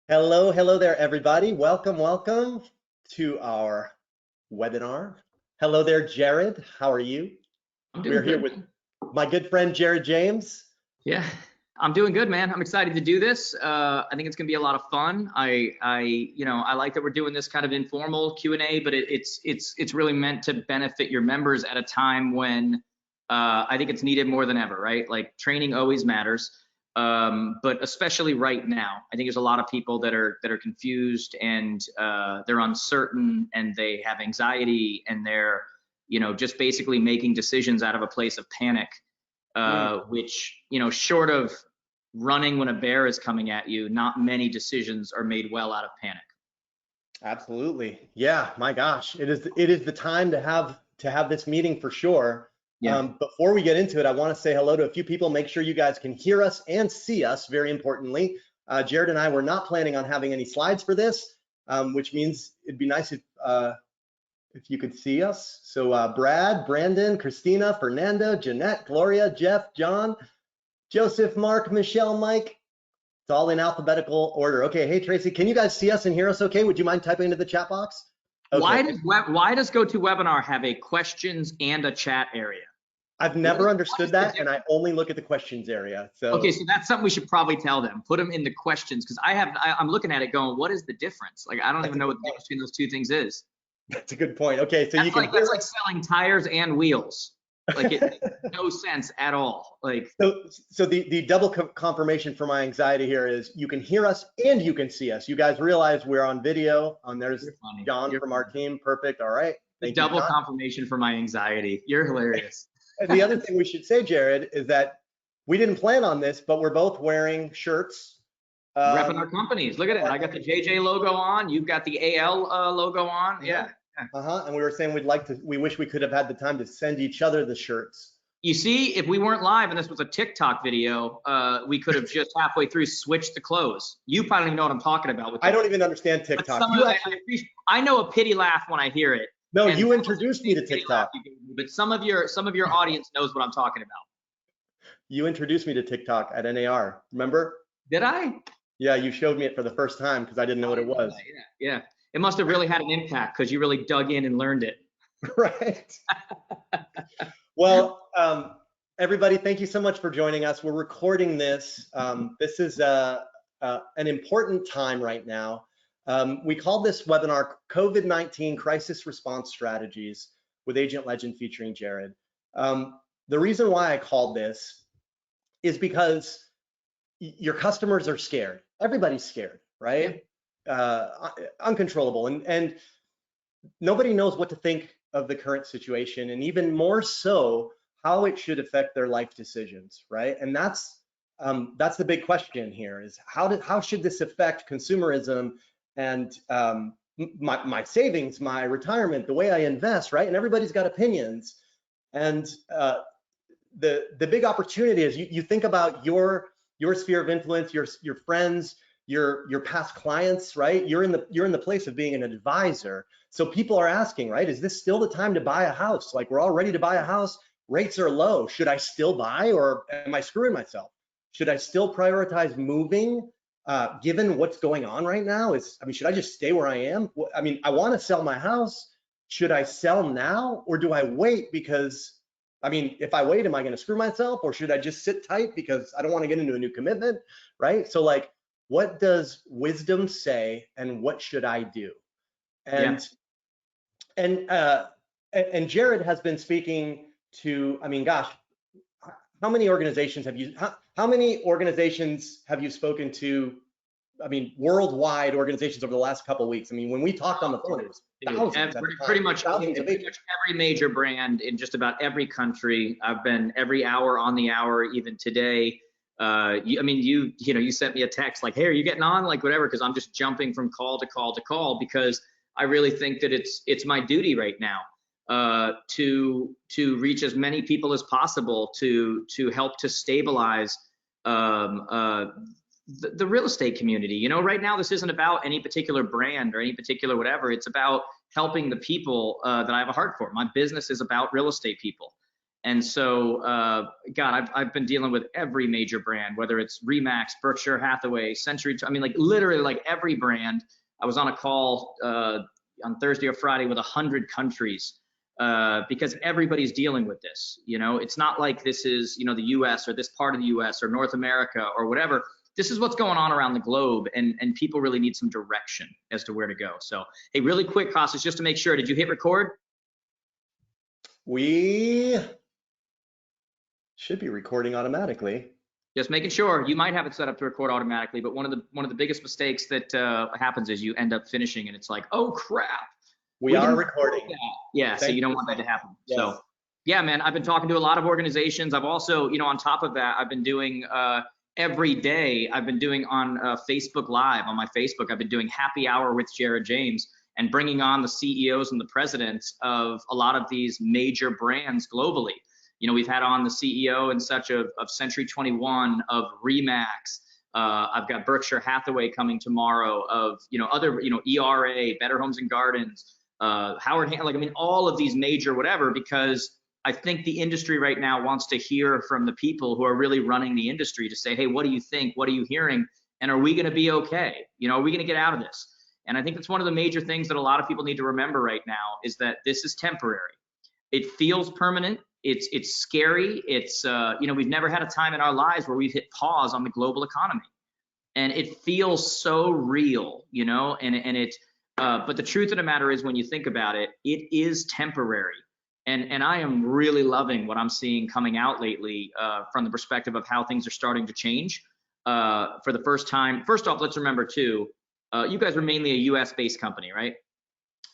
Hello there, everybody. Welcome to our webinar. Hello there, Jared. How are you? I'm We're doing here good. with my good friend, Jared James. Yeah, I'm doing good, man. I'm excited to do this. I think it's gonna be a lot of fun. I like that we're doing this kind of informal Q&A, but it's really meant to benefit your members at a time when I think it's needed more than ever, right? Like training always matters, but especially right now. I think there's a lot of people that are confused and they're uncertain and they have anxiety and they're just basically making decisions out of a place of panic. Which, short of running when a bear is coming at you, not many decisions are made well out of panic. Absolutely. Yeah, my gosh. It is the time to have this meeting for sure. Yeah. Before we get into it, I want to say hello to a few people. Make sure you guys can hear us and see us, very importantly. Jared and I were not planning on having any slides for this, which means it'd be nice if you could see us. So Brad, Brandon, Christina, Fernando, Jeanette, Gloria, Jeff, John, Joseph, Mark, Michelle, Mike. It's all in alphabetical order. Okay, hey Tracy, can you guys see us and hear us okay? Would you mind typing into the chat box? Okay. Why does GoToWebinar have a questions and a chat area? I've never understood that, and I only look at the questions area. So okay, so that's something we should probably tell them. Put them in the questions, because I'm looking at it going, what is the difference? Like, I don't even know what the difference between those two things is. That's a good point. Okay, so That's you can that's like selling tires and wheels. Like it makes no sense at all. Like so the double confirmation for my anxiety here is you can hear us and you can see us. You guys realize we're on video. There's John from our team. Perfect. All right. Thank you, double confirmation for my anxiety. You're hilarious. And the other thing we should say, Jared, is that we didn't plan on this, but we're both wearing shirts. Repping our companies. Look at it. I got the JJ logo on. You've got the AL logo on. Yeah. And we were saying we wish we could have had the time to send each other the shirts. You see, if we weren't live and this was a TikTok video, we could have just halfway through switched the clothes. You probably don't even know what I'm talking about. I don't even understand TikTok. I know a pity laugh when I hear it. No, you introduced me to TikTok. But some of your audience knows what I'm talking about. You introduced me to TikTok at NAR. Remember? Did I? Yeah, you showed me it for the first time because I didn't know what it was. Yeah. It must have really had an impact because you really dug in and learned it. Right. Well, everybody, thank you so much for joining us. We're recording this. This is an important time right now. We called this webinar COVID-19 Crisis Response Strategies with Agent Legend featuring Jared. The reason why I called this is because your customers are scared. Everybody's scared, right? Uncontrollable, and nobody knows what to think of the current situation, and even more so how it should affect their life decisions, right? And that's the big question here: is how should this affect consumerism and my savings, my retirement, the way I invest, right? And everybody's got opinions, and the big opportunity is you think about your sphere of influence, your friends, your past clients, right? You're in the place of being an advisor. So people are asking, right? Is this still the time to buy a house? Like, we're all ready to buy a house. Rates are low. Should I still buy, or am I screwing myself? Should I still prioritize moving, given what's going on right now? Should I just stay where I am? I want to sell my house. Should I sell now, or do I wait? Because if I wait, am I going to screw myself, or should I just sit tight because I don't want to get into a new commitment, right? So, like, what does wisdom say, and what should I do? And Jared has been speaking to, gosh, how many organizations have you spoken to? Worldwide organizations over the last couple of weeks. When we talked on the phone, it was thousands. Pretty much every major brand in just about every country. I've been every hour on the hour, even today. You sent me a text like, hey, are you getting on? Like, whatever, because I'm just jumping from call to call to call, because I really think that it's my duty right now to reach as many people as possible to help to stabilize the real estate community. Right now, this isn't about any particular brand or any particular whatever. It's about helping the people that I have a heart for. My business is about real estate people. And so, God, I've been dealing with every major brand, whether it's Remax, Berkshire Hathaway, Century. I mean, like literally like every brand. I was on a call on Thursday or Friday with 100 countries because everybody's dealing with this. You know, it's not like this is, you know, the US or this part of the US or North America or whatever. This is what's going on around the globe, and people really need some direction as to where to go. So, hey, really quick, Costas, just to make sure, did you hit record? We should be recording automatically. Just making sure. You might have it set up to record automatically, but one of the biggest mistakes that happens is you end up finishing and it's like, oh crap. We are recording. Yeah, so you don't want that to happen. Yes. So yeah, man, I've been talking to a lot of organizations. I've also, you know, on top of that, I've been doing every day, I've been doing on Facebook Live, on my Facebook, I've been doing happy hour with Jared James and bringing on the CEOs and the presidents of a lot of these major brands globally. You know, we've had on the CEO and such of Century 21, of Remax. I've got Berkshire Hathaway coming tomorrow, of, you know, other, you know, ERA, Better Homes and Gardens, Howard Hand, like, I mean, all of these major whatever, because I think the industry right now wants to hear from the people who are really running the industry to say, hey, what do you think? What are you hearing? And are we going to be okay? You know, are we going to get out of this? And I think that's one of the major things that a lot of people need to remember right now is that this is temporary. It feels permanent. It's scary. It's, you know, we've never had a time in our lives where we've hit pause on the global economy. And it feels so real, you know, and it, but the truth of the matter is when you think about it, it is temporary. And I am really loving what I'm seeing coming out lately from the perspective of how things are starting to change for the first time. First off, let's remember too, you guys are mainly a US based company, right?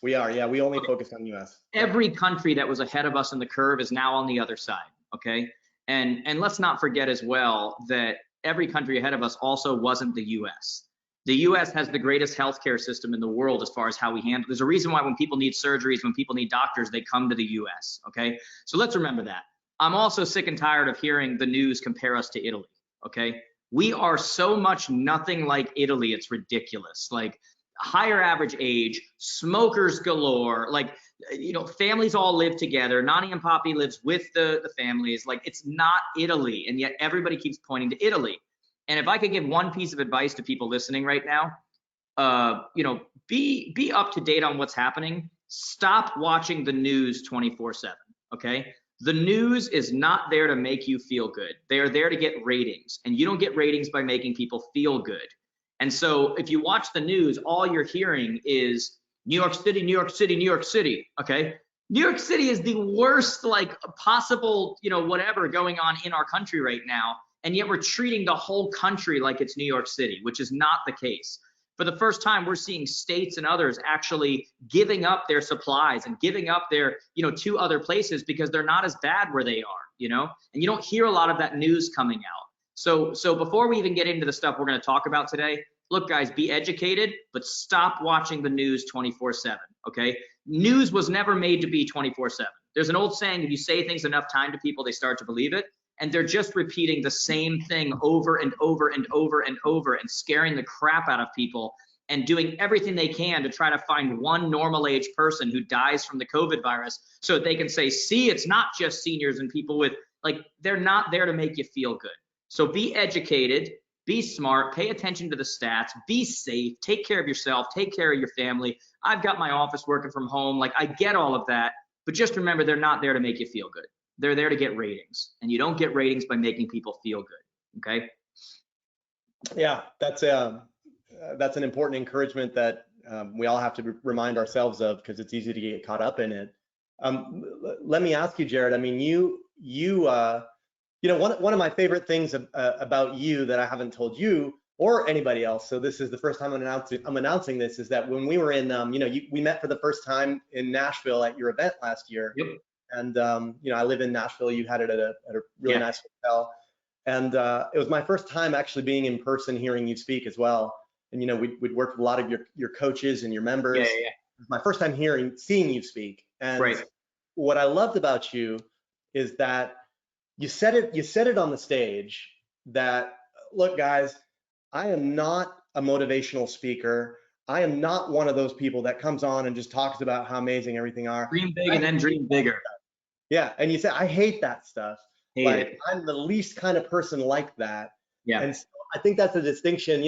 We are, yeah, we only focus on US. Every country that was ahead of us in the curve is now on the other side, okay? And let's not forget as well that every country ahead of us also wasn't the US. The US has the greatest healthcare system in the world as far as how we handle. There's a reason why when people need surgeries, when people need doctors, they come to the US, okay? So let's remember that. I'm also sick and tired of hearing the news compare us to Italy, okay? We are so much nothing like Italy, it's ridiculous. Like, higher average age, smokers galore, like, you know, families all live together. Nani and Poppy lives with the families. Like, it's not Italy, and yet everybody keeps pointing to Italy. And if I could give one piece of advice to people listening right now, you know, be up to date on what's happening. Stop watching the news 24/7, okay? The news is not there to make you feel good. They are there to get ratings, and you don't get ratings by making people feel good. And so if you watch the news, all you're hearing is New York City, New York City, New York City, okay? New York City is the worst, like, possible, you know, whatever going on in our country right now. And yet we're treating the whole country like it's New York City, which is not the case. For the first time, we're seeing states and others actually giving up their supplies and giving up their, you know, to other places because they're not as bad where they are, you know? And you don't hear a lot of that news coming out. So before we even get into the stuff we're going to talk about today, look, guys, be educated, but stop watching the news 24/7, okay? News was never made to be 24/7. There's an old saying, if you say things enough time to people, they start to believe it. And they're just repeating the same thing over and over and over and over and scaring the crap out of people and doing everything they can to try to find one normal age person who dies from the COVID virus so they can say, see, it's not just seniors and people with, like, they're not there to make you feel good. So be educated, be smart, pay attention to the stats, be safe, take care of yourself, take care of your family. I've got my office working from home. Like, I get all of that, but just remember, they're not there to make you feel good. They're there to get ratings, and you don't get ratings by making people feel good, okay? Yeah, that's an important encouragement that we all have to remind ourselves of, because it's easy to get caught up in it. Let me ask you, Jared, I mean, you know, one of my favorite things about you that I haven't told you or anybody else, so this is the first time I'm announcing this, is that when we were in, you know, we met for the first time in Nashville at your event last year. Yep. And, you know, I live in Nashville. You had it at a really nice hotel. And it was my first time actually being in person, hearing you speak as well. And, you know, we'd worked with a lot of your coaches and your members. Yeah. It was my first time seeing you speak. And what I loved about you is that you said it on the stage that, look, guys, I am not a motivational speaker. I am not one of those people that comes on and just talks about how amazing everything are. Dream big and then dream bigger. Yeah, and you say, I hate that stuff. Hate Like, it. I'm the least kind of person like that. Yeah. And so I think that's a distinction,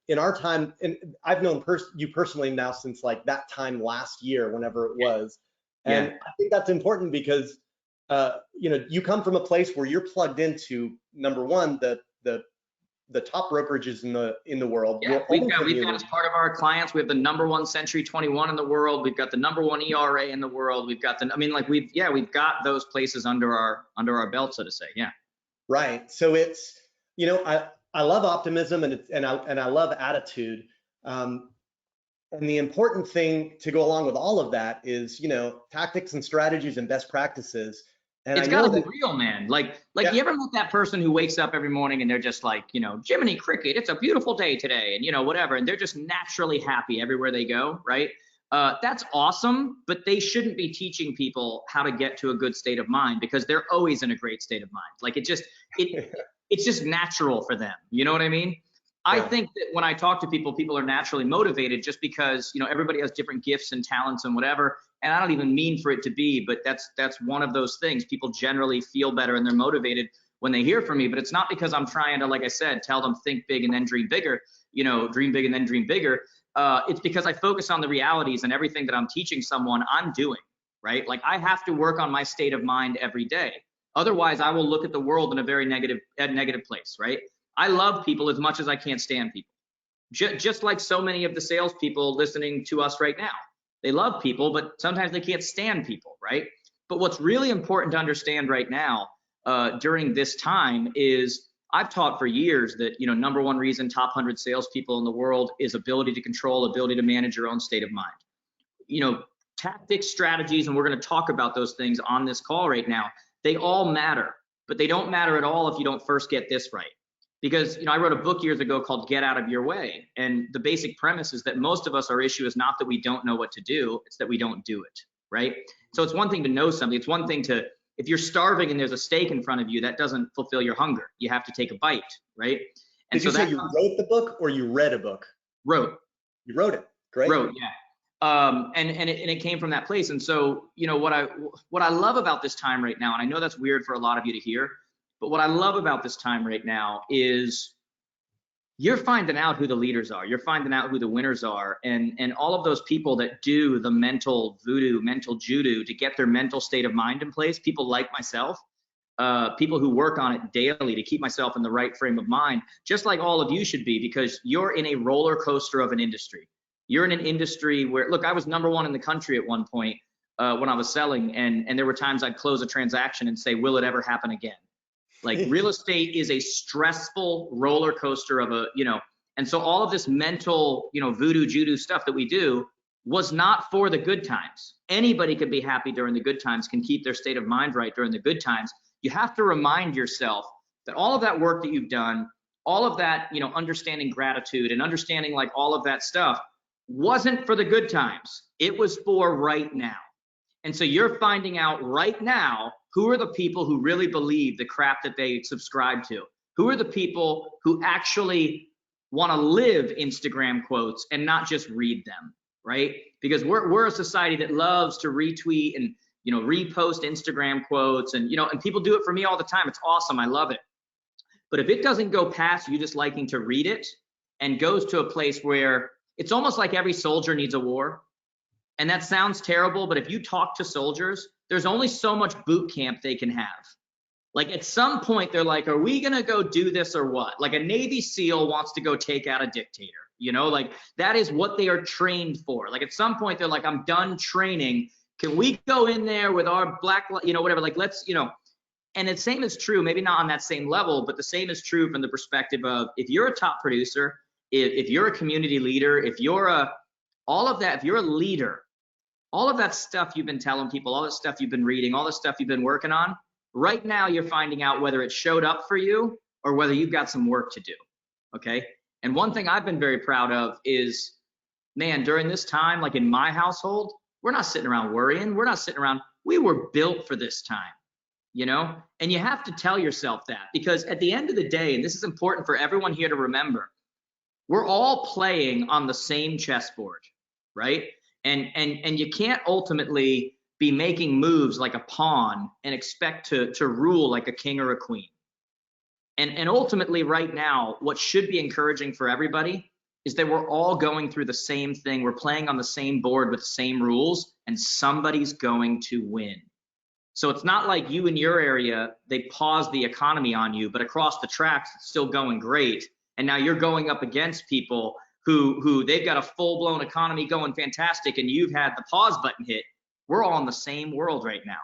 in our time, and I've known you personally now since like that time last year, whenever it was. And Yeah. I think that's important because, you come from a place where you're plugged into, number one, the top brokerages in the world, Yeah, your own we've got as community. part of our clients, we have the #1 Century 21 in the world. We've got the #1 ERA in the world. We've got I mean, like we've got those places under our belt, so to say. Yeah. Right. So it's, I love optimism and I love attitude. Um, and the important thing to go along with all of that is, tactics and strategies and best practices. And I It's got know to be that, real, man. Like yeah, you ever met that person who wakes up every morning and they're just like, Jiminy Cricket, it's a beautiful day today, and whatever, and they're just naturally happy everywhere they go, right? That's awesome, but they shouldn't be teaching people how to get to a good state of mind because they're always in a great state of mind. Like it's just natural for them. You know what I mean? I yeah, think that when I talk to people, people are naturally motivated just because, everybody has different gifts and talents and whatever. And I don't even mean for it to be, but that's one of those things. People generally feel better and they're motivated when they hear from me, but it's not because I'm trying to, like I said, tell them think big and then dream bigger, dream big and then dream bigger. It's because I focus on the realities, and everything that I'm teaching someone I'm doing, right? Like I have to work on my state of mind every day. Otherwise, I will look at the world in a very negative place, right? I love people as much as I can't stand people. Just like so many of the salespeople listening to us right now. They love people, but sometimes they can't stand people, right? But what's really important to understand right now during this time is I've taught for years that, #1 reason top 100 salespeople in the world is ability to control, ability to manage your own state of mind. Tactics, strategies, and we're going to talk about those things on this call right now. They all matter, but they don't matter at all if you don't first get this right. Because, I wrote a book years ago called Get Out of Your Way. And the basic premise is that most of us, our issue is not that we don't know what to do, it's that we don't do it, right? So it's one thing to know something. It's one thing if you're starving and there's a steak in front of you, that doesn't fulfill your hunger. You have to take a bite, right? And did you so say you wrote the book or you read a book? wrote. You wrote it. Great. Yeah. And it came from that place. And so, what I love about this time right now, and I know that's weird for a lot of you to hear, but what I love about this time right now is you're finding out who the leaders are. You're finding out who the winners are. And all of those people that do the mental voodoo, mental judo to get their mental state of mind in place, people like myself, people who work on it daily to keep myself in the right frame of mind, just like all of you should be, because you're in a roller coaster of an industry. You're in an industry where, look, I was #1 in the country at one point when I was selling, and there were times I'd close a transaction and say, will it ever happen again? Like real estate is a stressful roller coaster of and so all of this mental, voodoo judo stuff that we do was not for the good times. Anybody could be happy during the good times, can keep their state of mind right during the good times. You have to remind yourself that all of that work that you've done, all of that, understanding gratitude and understanding like all of that stuff wasn't for the good times. It was for right now. And so you're finding out right now who are the people who really believe the crap that they subscribe to. Who are the people who actually want to live Instagram quotes and not just read them, right? Because we're a society that loves to retweet and repost Instagram quotes, and and people do it for me all the time. It's awesome. I love it. But if it doesn't go past you just liking to read it and goes to a place where it's almost like every soldier needs a war. And that sounds terrible, but if you talk to soldiers, there's only so much boot camp they can have. Like at some point, they're like, are we gonna go do this or what? Like a Navy SEAL wants to go take out a dictator, like that is what they are trained for. Like at some point, they're like, I'm done training. Can we go in there with our black, whatever, like let's, and the same is true, maybe not on that same level, but the same is true from the perspective of if you're a top producer, if you're a community leader, if you're all of that, if you're a leader, all of that stuff you've been telling people, all the stuff you've been reading, all the stuff you've been working on, right now you're finding out whether it showed up for you or whether you've got some work to do, okay? And one thing I've been very proud of is, man, during this time, like in my household, we're not sitting around worrying. We're not sitting around, we were built for this time, And you have to tell yourself that, because at the end of the day, and this is important for everyone here to remember, we're all playing on the same chessboard, right? And you can't ultimately be making moves like a pawn and expect to rule like a king or a queen. And ultimately right now, what should be encouraging for everybody is that we're all going through the same thing. We're playing on the same board with the same rules, and somebody's going to win. So it's not like you in your area, they paused the economy on you, but across the tracks, it's still going great. And now you're going up against people who they've got a full-blown economy going fantastic, and you've had the pause button hit. We're all in the same world right now.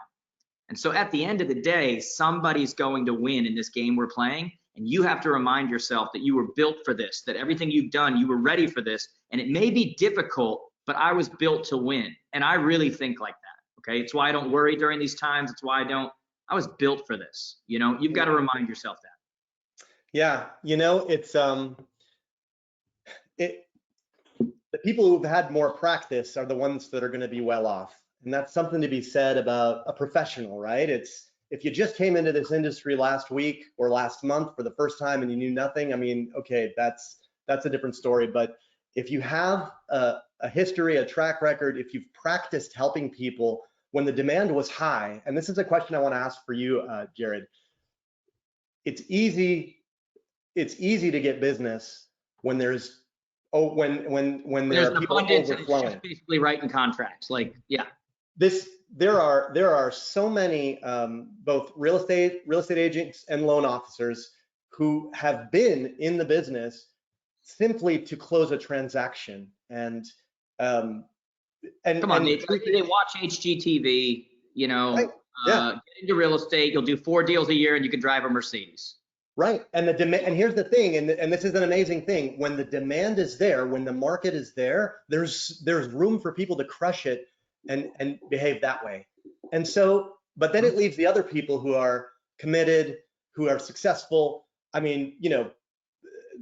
And so at the end of the day, somebody's going to win in this game we're playing. And you have to remind yourself that you were built for this, that everything you've done, you were ready for this. And it may be difficult, but I was built to win. And I really think like that. Okay. It's why I don't worry during these times. It's why I was built for this. You know, you've got to remind yourself that. Yeah. You know, it's, the people who've had more practice are the ones that are going to be well off. And that's something to be said about a professional, right? It's, if you just came into this industry last week or last month for the first time and you knew nothing, I mean, okay, that's a different story. But if you have a history, a track record, if you've practiced helping people when the demand was high, and this is a question I want to ask for you, Jared. It's easy to get business when there's when there are people overflowing. It's just basically writing contracts, like, yeah. There are so many both real estate agents and loan officers who have been in the business simply to close a transaction, and come on, they watch HGTV, you know, right. Yeah. Get into real estate, you'll do 4 deals a year and you can drive a Mercedes. Right, and the demand, and here's the thing, and this is an amazing thing, when the demand is there, when the market is there, there's room for people to crush it and behave that way. And so, but then it leaves the other people who are committed, who are successful. I mean, you know,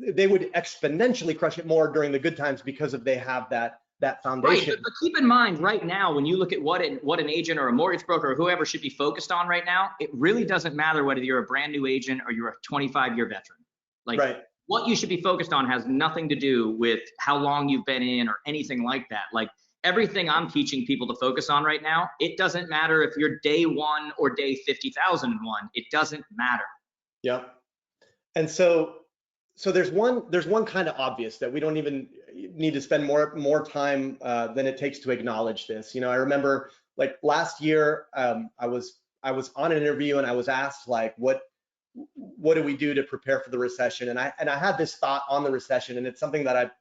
they would exponentially crush it more during the good times because they have that foundation. Right, but keep in mind right now, when you look at what an agent or a mortgage broker or whoever should be focused on right now, it really doesn't matter whether you're a brand new agent or you're a 25-year veteran. Like, right. What you should be focused on has nothing to do with how long you've been in or anything like that. Like, everything I'm teaching people to focus on right now, it doesn't matter if you're day 1 or day 50,001. It doesn't matter. Yeah. And so there's one kind of obvious that we don't even need to spend more time than it takes to acknowledge this. You know, I remember like last year, I was on an interview and I was asked like, what do we do to prepare for the recession? And I had this thought on the recession, and it's something that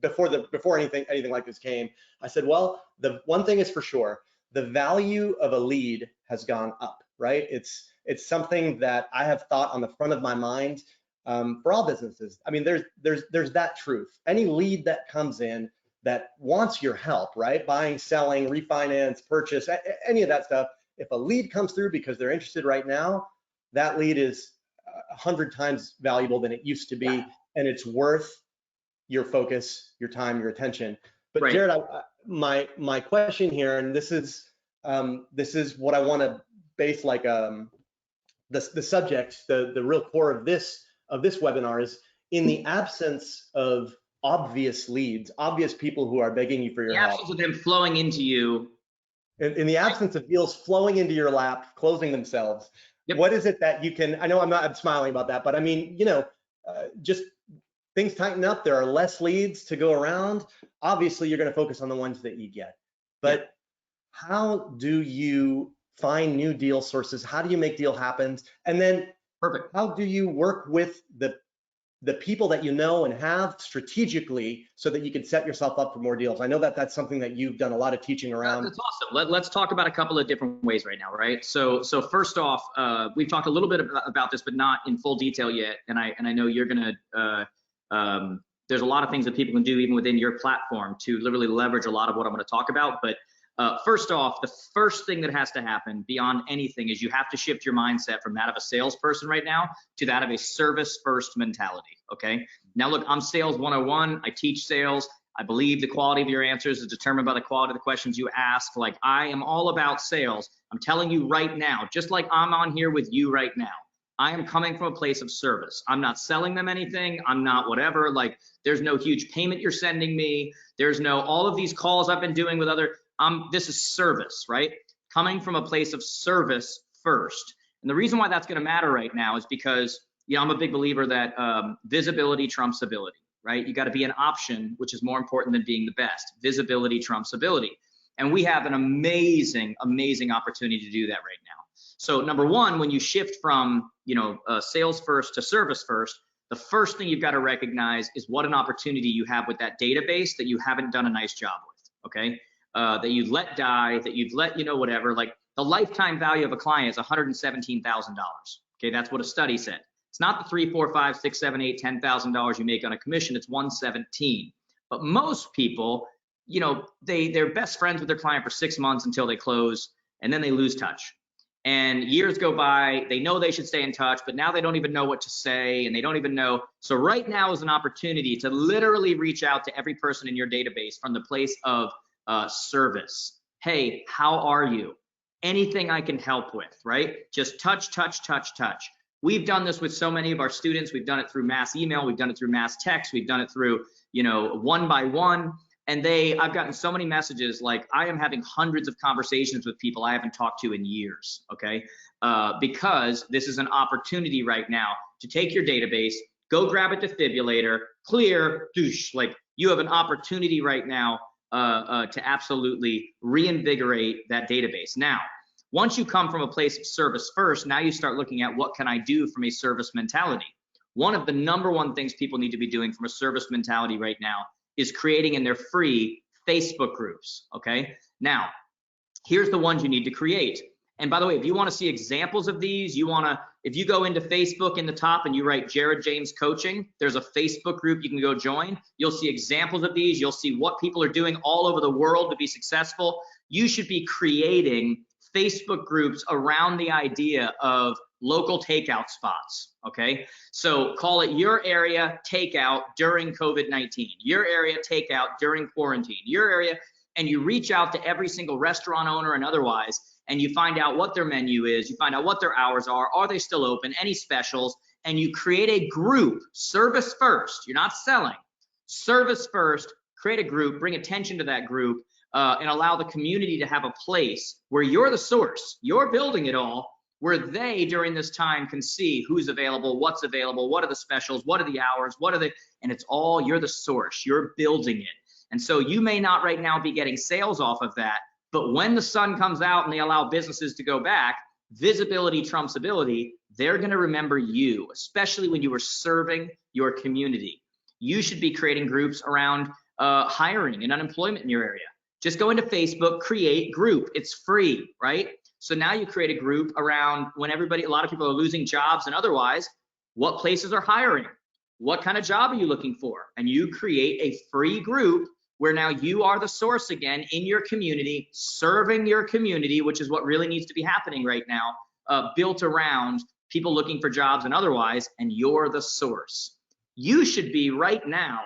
before anything like this came, I said, well, the one thing is for sure, the value of a lead has gone up, right? It's something that I have thought on the front of my mind for all businesses. I mean, there's that truth. Any lead that comes in that wants your help, right? Buying, selling, refinance, purchase, any of that stuff. If a lead comes through because they're interested right now, that lead is 100 times valuable than it used to be, and it's worth your focus, your time, your attention. But right. Jared, my question here, and this is what I want to base like the subject, the real core of this webinar is, in the absence of obvious leads, obvious people who are begging you for your help. The absence of them flowing into you. In the absence of deals flowing into your lap, closing themselves. Yep. What is it that you can, I know I'm smiling about that, but I mean, you know, just things tighten up. There are less leads to go around. Obviously, you're going to focus on the ones that you get. But how do you find new deal sources? How do you make deal happen? And then, perfect. How do you work with the people that you know and have strategically so that you can set yourself up for more deals? I know that that's something that you've done a lot of teaching around. That's awesome. Let's talk about a couple of different ways right now, right? So first off, we've talked a little bit about this, but not in full detail yet. And I know you're gonna. There's a lot of things that people can do even within your platform to literally leverage a lot of what I'm going to talk about. But first off, the first thing that has to happen beyond anything is you have to shift your mindset from that of a salesperson right now to that of a service first mentality. Okay. Now look, I'm sales 101. I teach sales. I believe the quality of your answers is determined by the quality of the questions you ask. Like, I am all about sales. I'm telling you right now, just like I'm on here with you right now, I am coming from a place of service. I'm not selling them anything. I'm not whatever. Like, there's no huge payment you're sending me. There's no all of these calls I've been doing with other. This is service, right? coming from a place of service first. And the reason why that's going to matter right now is because, I'm a big believer that visibility trumps ability, right? You got to be an option, which is more important than being the best. Visibility trumps ability. And we have an amazing, amazing opportunity to do that right now. So number one, when you shift from, sales first to service first, the first thing you've got to recognize is what an opportunity you have with that database that you haven't done a nice job with, okay? That you've let die, that you've let, whatever, like the lifetime value of a client is $117,000. Okay, that's what a study said. It's not the $3, $4, $5, $6, $7, $8, $10,000 you make on a commission. It's 117. But most people, they're best friends with their client for 6 months until they close, and then they lose touch. And years go by, they know they should stay in touch, but now they don't even know what to say, and they don't even know. So right now is an opportunity to literally reach out to every person in your database from the place of service. Hey, how are you? Anything I can help with, right? Just touch, touch, touch, touch. We've done this with so many of our students. We've done it through mass email. We've done it through mass text. We've done it through, one by one. And I've gotten so many messages, like I am having hundreds of conversations with people I haven't talked to in years, okay? Because this is an opportunity right now to take your database, go grab a defibrillator, clear, douche, like you have an opportunity right now to absolutely reinvigorate that database. Now, once you come from a place of service first, now you start looking at what can I do from a service mentality. One of the number one things people need to be doing from a service mentality right now is creating in their free Facebook groups, okay? Now, here's the ones you need to create. And by the way, if you want to see examples of these, if you go into Facebook in the top and you write Jared James Coaching, there's a Facebook group you can go join. You'll see examples of these. You'll see what people are doing all over the world to be successful. You should be creating Facebook groups around the idea of local takeout spots, okay? So call it your area takeout during COVID-19, your area takeout during quarantine, your area, and you reach out to every single restaurant owner and otherwise, and you find out what their menu is, you find out what their hours are they still open, any specials, and you create a group, service first, you're not selling, service first, create a group, bring attention to that group, and allow the community to have a place where you're the source, you're building it all, where they during this time can see who's available, what are the specials, what are the hours, and it's all, you're the source, you're building it. And so you may not right now be getting sales off of that, but when the sun comes out and they allow businesses to go back, visibility trumps ability, they're gonna remember you, especially when you were serving your community. You should be creating groups around hiring and unemployment in your area. Just go into Facebook, create group, it's free, right? So now you create a group around when a lot of people are losing jobs and otherwise, what places are hiring? What kind of job are you looking for? And you create a free group where now you are the source again in your community, serving your community, which is what really needs to be happening right now, built around people looking for jobs and otherwise, and you're the source. You should be right now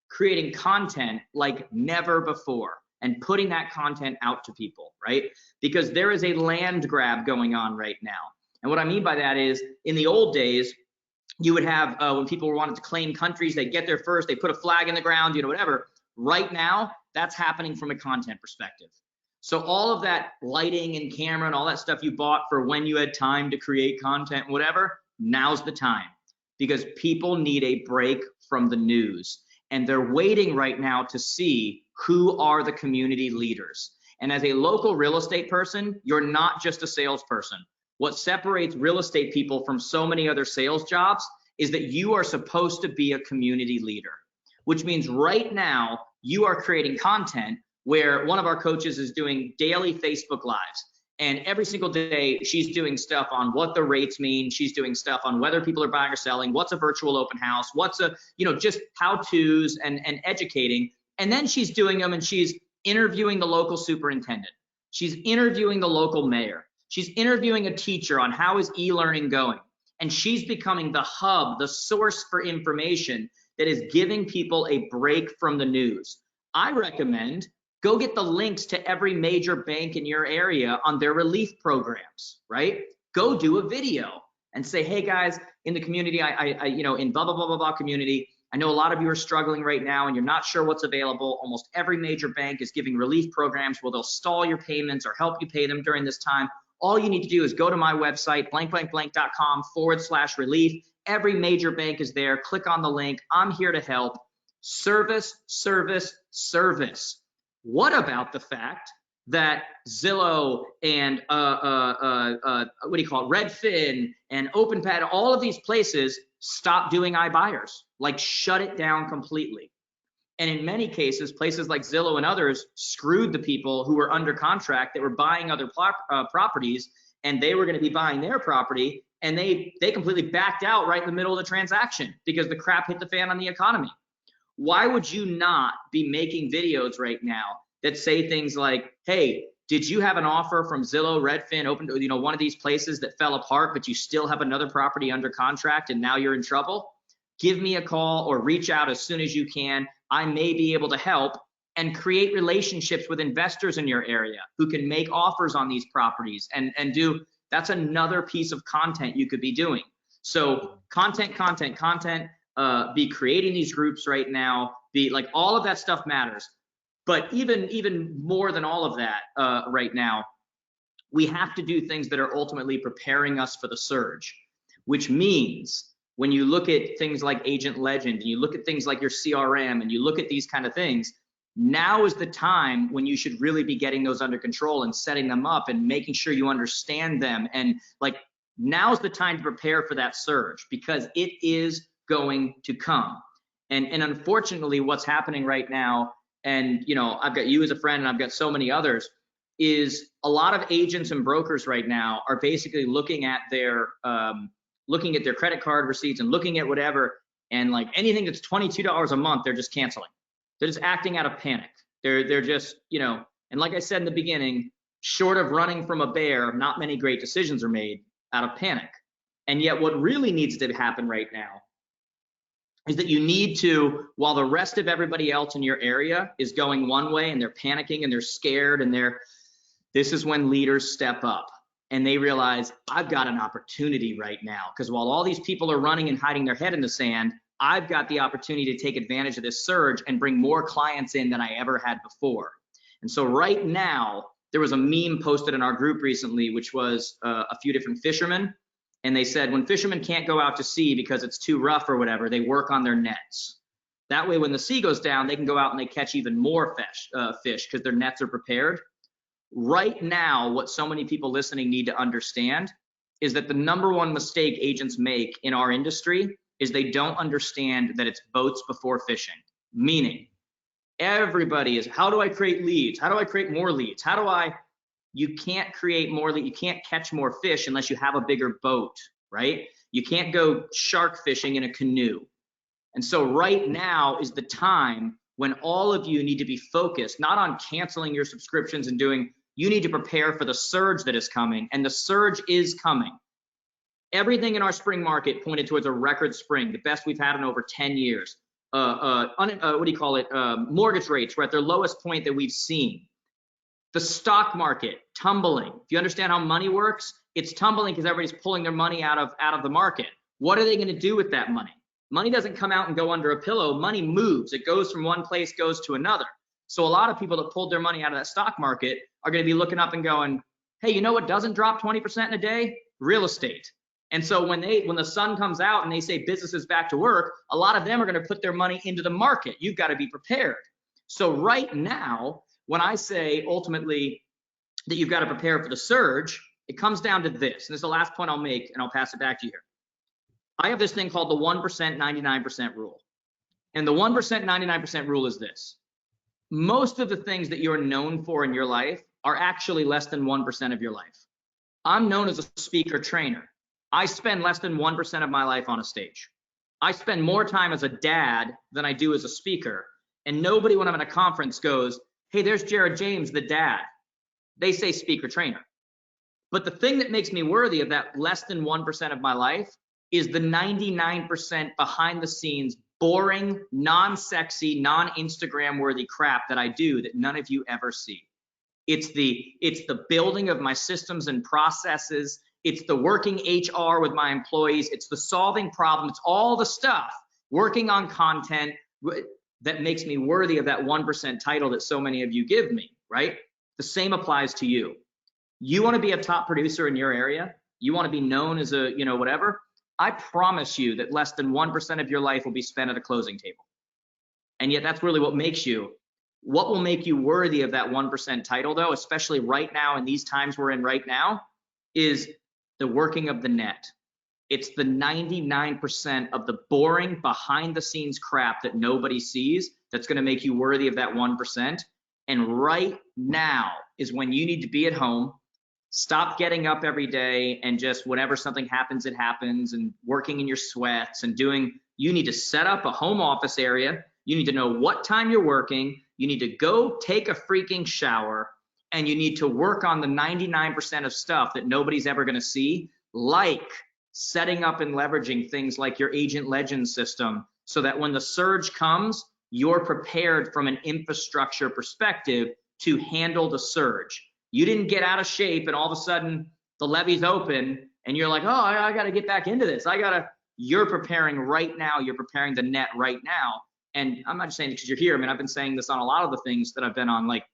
creating content like never before and putting that content out to people, right? Because there is a land grab going on right now. And what I mean by that is, in the old days, you would have, when people wanted to claim countries, they get there first, they put a flag in the ground, whatever. Right now, that's happening from a content perspective. So all of that lighting and camera and all that stuff you bought for when you had time to create content, whatever, now's the time. Because people need a break from the news. And they're waiting right now to see who are the community leaders. And as a local real estate person, you're not just a salesperson. What separates real estate people from so many other sales jobs is that you are supposed to be a community leader, which means right now you are creating content where one of our coaches is doing daily Facebook Lives. And every single day she's doing stuff on what the rates mean. She's doing stuff on whether people are buying or selling, what's a virtual open house, what's just how-tos and educating. And then she's doing them and she's interviewing the local superintendent. She's interviewing the local mayor. She's interviewing a teacher on how is e-learning going. And she's becoming the hub, the source for information that is giving people a break from the news. I recommend go get the links to every major bank in your area on their relief programs, right? Go do a video and say, hey guys, in the community, in blah, blah, blah, blah, blah community, I know a lot of you are struggling right now and you're not sure what's available. Almost every major bank is giving relief programs where they'll stall your payments or help you pay them during this time. All you need to do is go to my website, blank.com/relief. Every major bank is there. Click on the link. I'm here to help. Service, service, service. What about the fact that Zillow and Redfin and OpenPad, all of these places stop doing iBuyers, like shut it down completely. And in many cases, places like Zillow and others screwed the people who were under contract that were buying other properties, and they were going to be buying their property, and they completely backed out right in the middle of the transaction because the crap hit the fan on the economy. Why would you not be making videos right now that say things like, hey, did you have an offer from Zillow, Redfin, one of these places that fell apart, but you still have another property under contract and now you're in trouble? Give me a call or reach out as soon as you can. I may be able to help, and create relationships with investors in your area who can make offers on these properties and do. That's another piece of content you could be doing. So content, be creating these groups right now, be like, all of that stuff matters. But even more than all of that right now, we have to do things that are ultimately preparing us for the surge, which means when you look at things like Agent Legend and you look at things like your CRM and you look at these kind of things, now is the time when you should really be getting those under control and setting them up and making sure you understand them. And like, now's the time to prepare for that surge, because it is going to come. And unfortunately, what's happening right now, and I've got you as a friend and I've got so many others, is a lot of agents and brokers right now are basically looking at their credit card receipts and looking at whatever, and like anything that's $22 a month, they're just canceling. They're just acting out of panic. They're just, and like I said in the beginning, short of running from a bear, not many great decisions are made out of panic. And yet what really needs to happen right now is that you need to, while the rest of everybody else in your area is going one way and they're panicking and they're scared and this is when leaders step up and they realize, I've got an opportunity right now, because while all these people are running and hiding their head in the sand, I've got the opportunity to take advantage of this surge and bring more clients in than I ever had before. And so right now, there was a meme posted in our group recently, which was a few different fishermen. And they said, when fishermen can't go out to sea because it's too rough or whatever, they work on their nets. That way, when the sea goes down, they can go out and they catch even more fish because their nets are prepared. Right now, what so many people listening need to understand is that the number one mistake agents make in our industry is they don't understand that it's boats before fishing. Meaning, everybody is, how do I create leads? How do I create more leads? You can't create more leads. You can't catch more fish unless you have a bigger boat, right? You can't go shark fishing in a canoe. And so right now is the time when all of you need to be focused, not on canceling your subscriptions and you need to prepare for the surge that is coming, and the surge is coming. Everything in our spring market pointed towards a record spring, the best we've had in over 10 years. Mortgage rates were at their lowest point that we've seen. The stock market tumbling. If you understand how money works, it's tumbling because everybody's pulling their money out of the market. What are they going to do with that money? Money doesn't come out and go under a pillow. Money moves. It goes from one place, goes to another. So a lot of people that pulled their money out of that stock market are going to be looking up and going, hey, you know what doesn't drop 20% in a day? Real estate. And so when the sun comes out and they say business is back to work, a lot of them are going to put their money into the market. You've got to be prepared. So right now, when I say ultimately that you've got to prepare for the surge, it comes down to this. And this is the last point I'll make, and I'll pass it back to you here. I have this thing called the 1%, 99% rule. And the 1%, 99% rule is this. Most of the things that you're known for in your life are actually less than 1% of your life. I'm known as a speaker trainer. I spend less than 1% of my life on a stage. I spend more time as a dad than I do as a speaker. And nobody, when I'm at a conference, goes, hey, there's Jared James, the dad. They say speaker trainer. But the thing that makes me worthy of that less than 1% of my life is the 99% behind the scenes, boring, non-sexy, non-Instagram worthy crap that I do that none of you ever see. It's the building of my systems and processes. It's the working HR with my employees. It's the solving problems. It's all the stuff working on content that makes me worthy of that 1% title that so many of you give me, right? The same applies to you. You want to be a top producer in your area, you want to be known as a, whatever, I promise you that less than 1% of your life will be spent at a closing table. And yet that's really what makes you. What will make you worthy of that 1% title, though, especially right now in these times we're in right now, is the working of the net. It's the 99% of the boring behind the scenes crap that nobody sees that's going to make you worthy of that 1%. And right now is when you need to be at home, stop getting up every day and just whenever something happens, it happens, and working in your sweats and you need to set up a home office area. You need to know what time you're working. You need to go take a freaking shower, and you need to work on the 99% of stuff that nobody's ever going to see, like setting up and leveraging things like your agent legend system, so that when the surge comes, you're prepared from an infrastructure perspective to handle the surge. You didn't get out of shape and all of a sudden the levee's open and you're like, oh, I got to get back into this. You're preparing right now. You're preparing the net right now. And I'm not just saying because you're here. I mean, I've been saying this on a lot of the things that I've been on, like,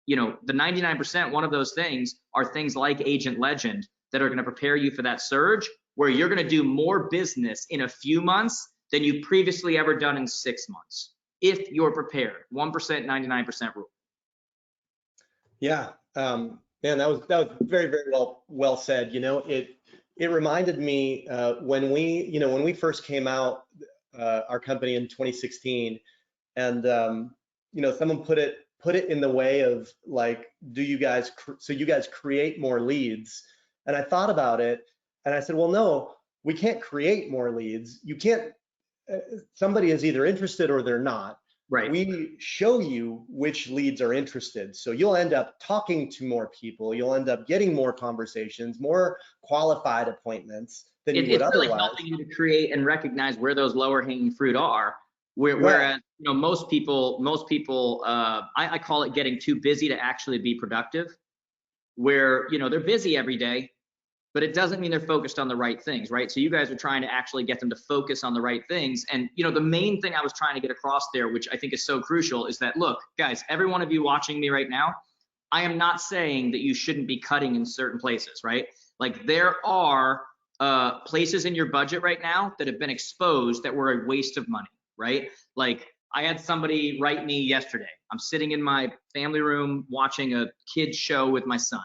the 99%, one of those things are things like Agent Legend that are going to prepare you for that surge, where you're going to do more business in a few months than you previously ever done in 6 months, if you're prepared. 1%, 99% rule. Yeah, man, that was very, very well said. It reminded me when we first came out, our company in 2016, and someone put it in the way of like, you guys create more leads? And I thought about it, and I said, well, no, we can't create more leads. You can't. Somebody is either interested or they're not. Right. We show you which leads are interested. So you'll end up talking to more people. You'll end up getting more conversations, more qualified appointments than you would otherwise. It's really helping you to create and recognize where those lower hanging fruit are. Whereas, most people, I call it getting too busy to actually be productive, where, they're busy every day, but it doesn't mean they're focused on the right things, right? So you guys are trying to actually get them to focus on the right things. And, the main thing I was trying to get across there, which I think is so crucial, is that, look, guys, every one of you watching me right now, I am not saying that you shouldn't be cutting in certain places, right? Like, there are places in your budget right now that have been exposed that were a waste of money, right? Like, I had somebody write me yesterday. I'm sitting in my family room watching a kid's show with my son.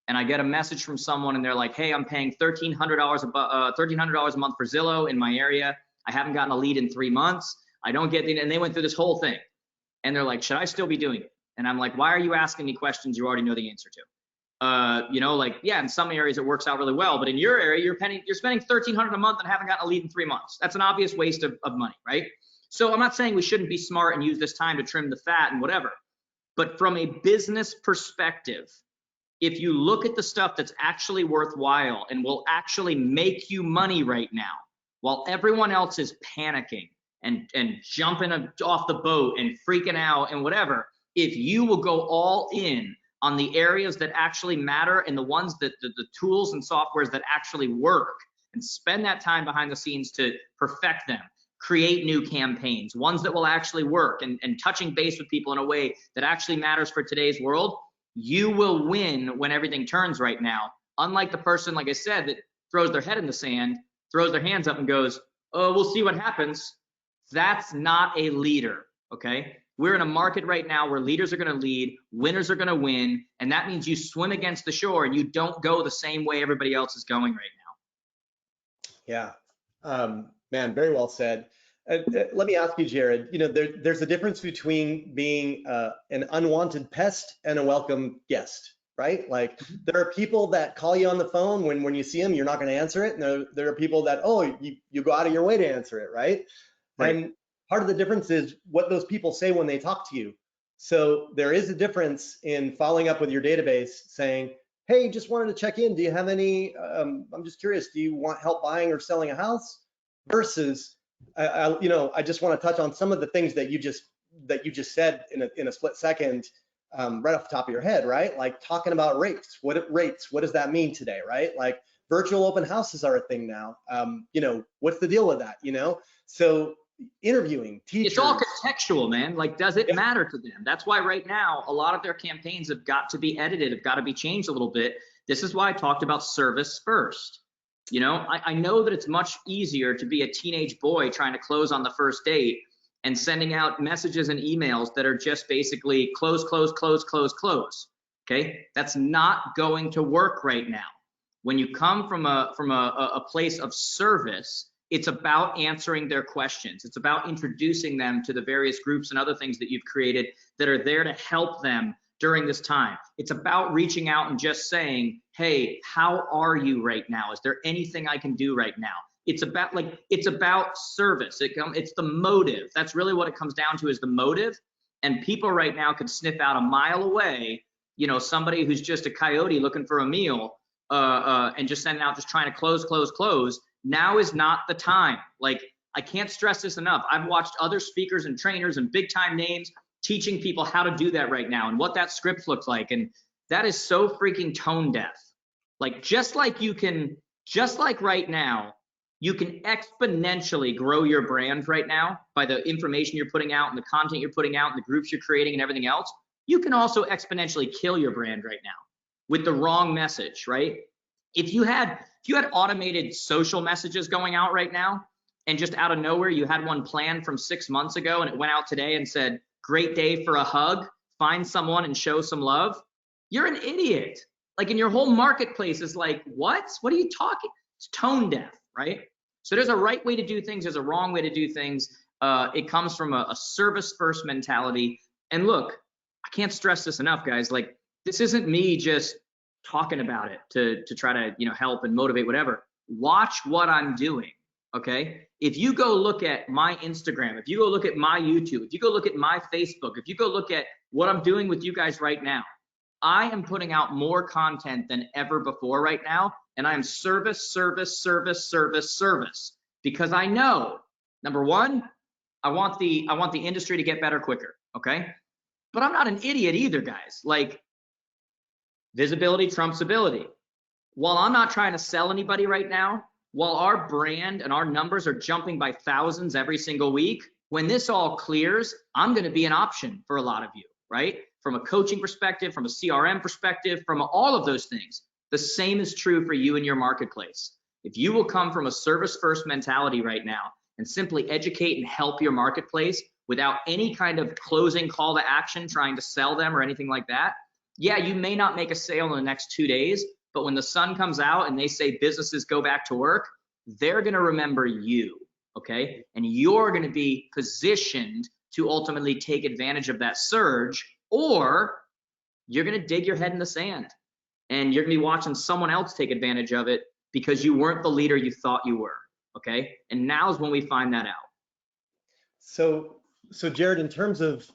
And I get a message from someone and they're like, hey, I'm paying $1,300 a month for Zillow in my area. I haven't gotten a lead in 3 months. I don't get the, and they went through this whole thing. And they're like, should I still be doing it? And I'm like, why are you asking me questions you already know the answer to? Yeah, in some areas it works out really well, but in your area, you're spending $1,300 a month and haven't gotten a lead in 3 months. That's an obvious waste of money, right? So I'm not saying we shouldn't be smart and use this time to trim the fat and whatever, but from a business perspective, if you look at the stuff that's actually worthwhile and will actually make you money right now, while everyone else is panicking and jumping off the boat and freaking out and whatever, if you will go all in on the areas that actually matter and the ones that the tools and softwares that actually work, and spend that time behind the scenes to perfect them, create new campaigns, ones that will actually work, and touching base with people in a way that actually matters for today's world, you will win when everything turns right now. Unlike the person, like I said, that throws their head in the sand, throws their hands up and goes, oh, we'll see what happens. That's not a leader, okay? We're in a market right now where leaders are gonna lead, winners are gonna win, and that means you swim against the shore and you don't go the same way everybody else is going right now. Yeah, man, very well said. Let me ask you, Jared, there's a difference between being an unwanted pest and a welcome guest, right? Like, there are people that call you on the phone when you see them, you're not going to answer it. And there are people that, you go out of your way to answer it, right? And part of the difference is what those people say when they talk to you. So there is a difference in following up with your database saying, hey, just wanted to check in. Do you have any, I'm just curious, do you want help buying or selling a house? Versus, I just want to touch on some of the things that you just said in a split second, right off the top of your head, right? Like talking about rates. What does that mean today, right? Like virtual open houses are a thing now. What's the deal with that? So interviewing teachers. It's all contextual, man. Like, does it matter to them? That's why right now, a lot of their campaigns have got to be edited, have got to be changed a little bit. This is why I talked about service first. You know, I know that it's much easier to be a teenage boy trying to close on the first date and sending out messages and emails that are just basically close, close, close, close, close. Okay, that's not going to work right now. When you come from a place of service, it's about answering their questions. It's about introducing them to the various groups and other things that you've created that are there to help them during this time. It's about reaching out and just saying, hey, how are you right now? Is there anything I can do right now? It's about service. It's the motive. That's really what it comes down to, is the motive. And people right now could sniff out a mile away, you know, somebody who's just a coyote looking for a meal, and just sending out, just trying to close, close, close. Now is not the time. Like, I can't stress this enough. I've watched other speakers and trainers and big time names teaching people how to do that right now and what that script looks like. And that is so freaking tone deaf. Like, just like right now, you can exponentially grow your brand right now by the information you're putting out and the content you're putting out and the groups you're creating and everything else. You can also exponentially kill your brand right now with the wrong message, right? If you had automated social messages going out right now, and just out of nowhere you had one planned from 6 months ago and it went out today and said, great day for a hug, find someone and show some love, you're an idiot. Like, in your whole marketplace is like, what are you talking? It's tone deaf, right? So there's a right way to do things, there's a wrong way to do things. It comes from a service first mentality. And look, I can't stress this enough, guys. Like, this isn't me just talking about it to try to, you know, help and motivate, whatever. Watch what I'm doing, okay? If you go look at my Instagram, if you go look at my YouTube, if you go look at my Facebook, if you go look at what I'm doing with you guys right now, I am putting out more content than ever before right now, and I am service, service, service, service, service, because I know, number one, I want the industry to get better quicker, okay? But I'm not an idiot either, guys. Like, visibility trumps ability. While I'm not trying to sell anybody right now, while our brand and our numbers are jumping by thousands every single week, when this all clears, I'm going to be an option for a lot of you, right? From a coaching perspective, from a CRM perspective, from all of those things. The same is true for you in your marketplace. If you will come from a service first mentality right now and simply educate and help your marketplace without any kind of closing call to action, trying to sell them or anything like that, yeah, you may not make a sale in the next 2 days, but when the sun comes out and they say businesses go back to work, they're going to remember you, okay? And you're going to be positioned to ultimately take advantage of that surge, or you're going to dig your head in the sand and you're going to be watching someone else take advantage of it because you weren't the leader you thought you were, okay? And now is when we find that out. So Jared, in terms of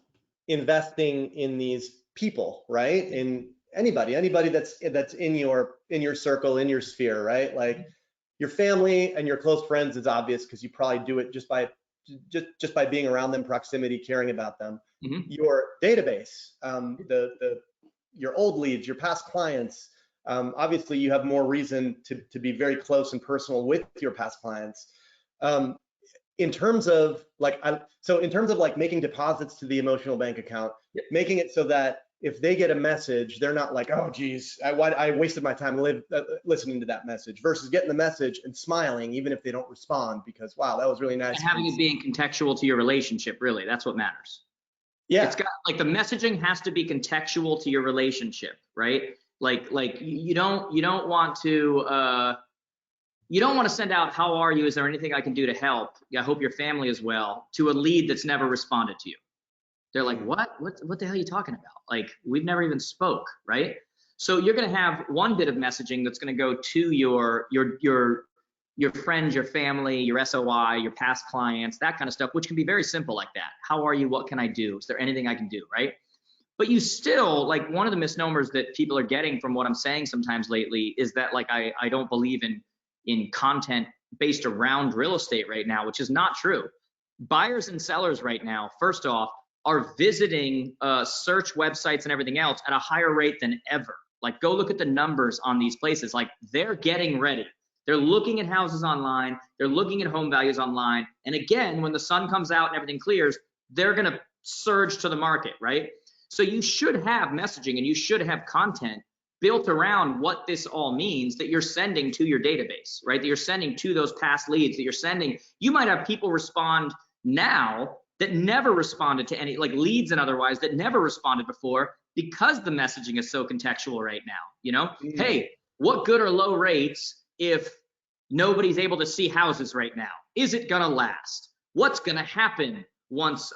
investing in these people, right? In anybody that's in your circle, in your sphere, right? Like, your family and your close friends is obvious because you probably do it just by being around them, proximity, caring about them. Mm-hmm. Your database, your old leads, your past clients, obviously you have more reason to be very close and personal with your past clients. In terms of like making deposits to the emotional bank account, making it so that if they get a message, they're not like, oh geez, I wasted my time listening to that message, versus getting the message and smiling even if they don't respond because, wow, that was really nice. And having it being contextual to your relationship, really, that's what matters. Yeah. It's got, like, the messaging has to be contextual to your relationship, right? Like you don't want to send out, how are you? Is there anything I can do to help? I hope your family is well, to a lead that's never responded to you. They're like, what the hell are you talking about? Like, we've never even spoke, right? So you're going to have one bit of messaging that's going to go to your friends, your family, your SOI, your past clients, that kind of stuff, which can be very simple like that. How are you? What can I do? Is there anything I can do, right? But you still, like, one of the misnomers that people are getting from what I'm saying sometimes lately is that, like, I don't believe in content based around real estate right now, which is not true. Buyers and sellers right now, first off, are visiting search websites and everything else at a higher rate than ever. Like, go look at the numbers on these places. Like, they're getting ready. They're looking at houses online. They're looking at home values online. And again, when the sun comes out and everything clears, they're going to surge to the market, right? So you should have messaging and you should have content built around what this all means that you're sending to your database, right? That you're sending to those past leads, that you're sending. You might have people respond now that never responded to any, like leads and otherwise, that never responded before, because the messaging is so contextual right now. You know, hey, what good are low rates if nobody's able to see houses right now? Is it gonna last? What's gonna happen once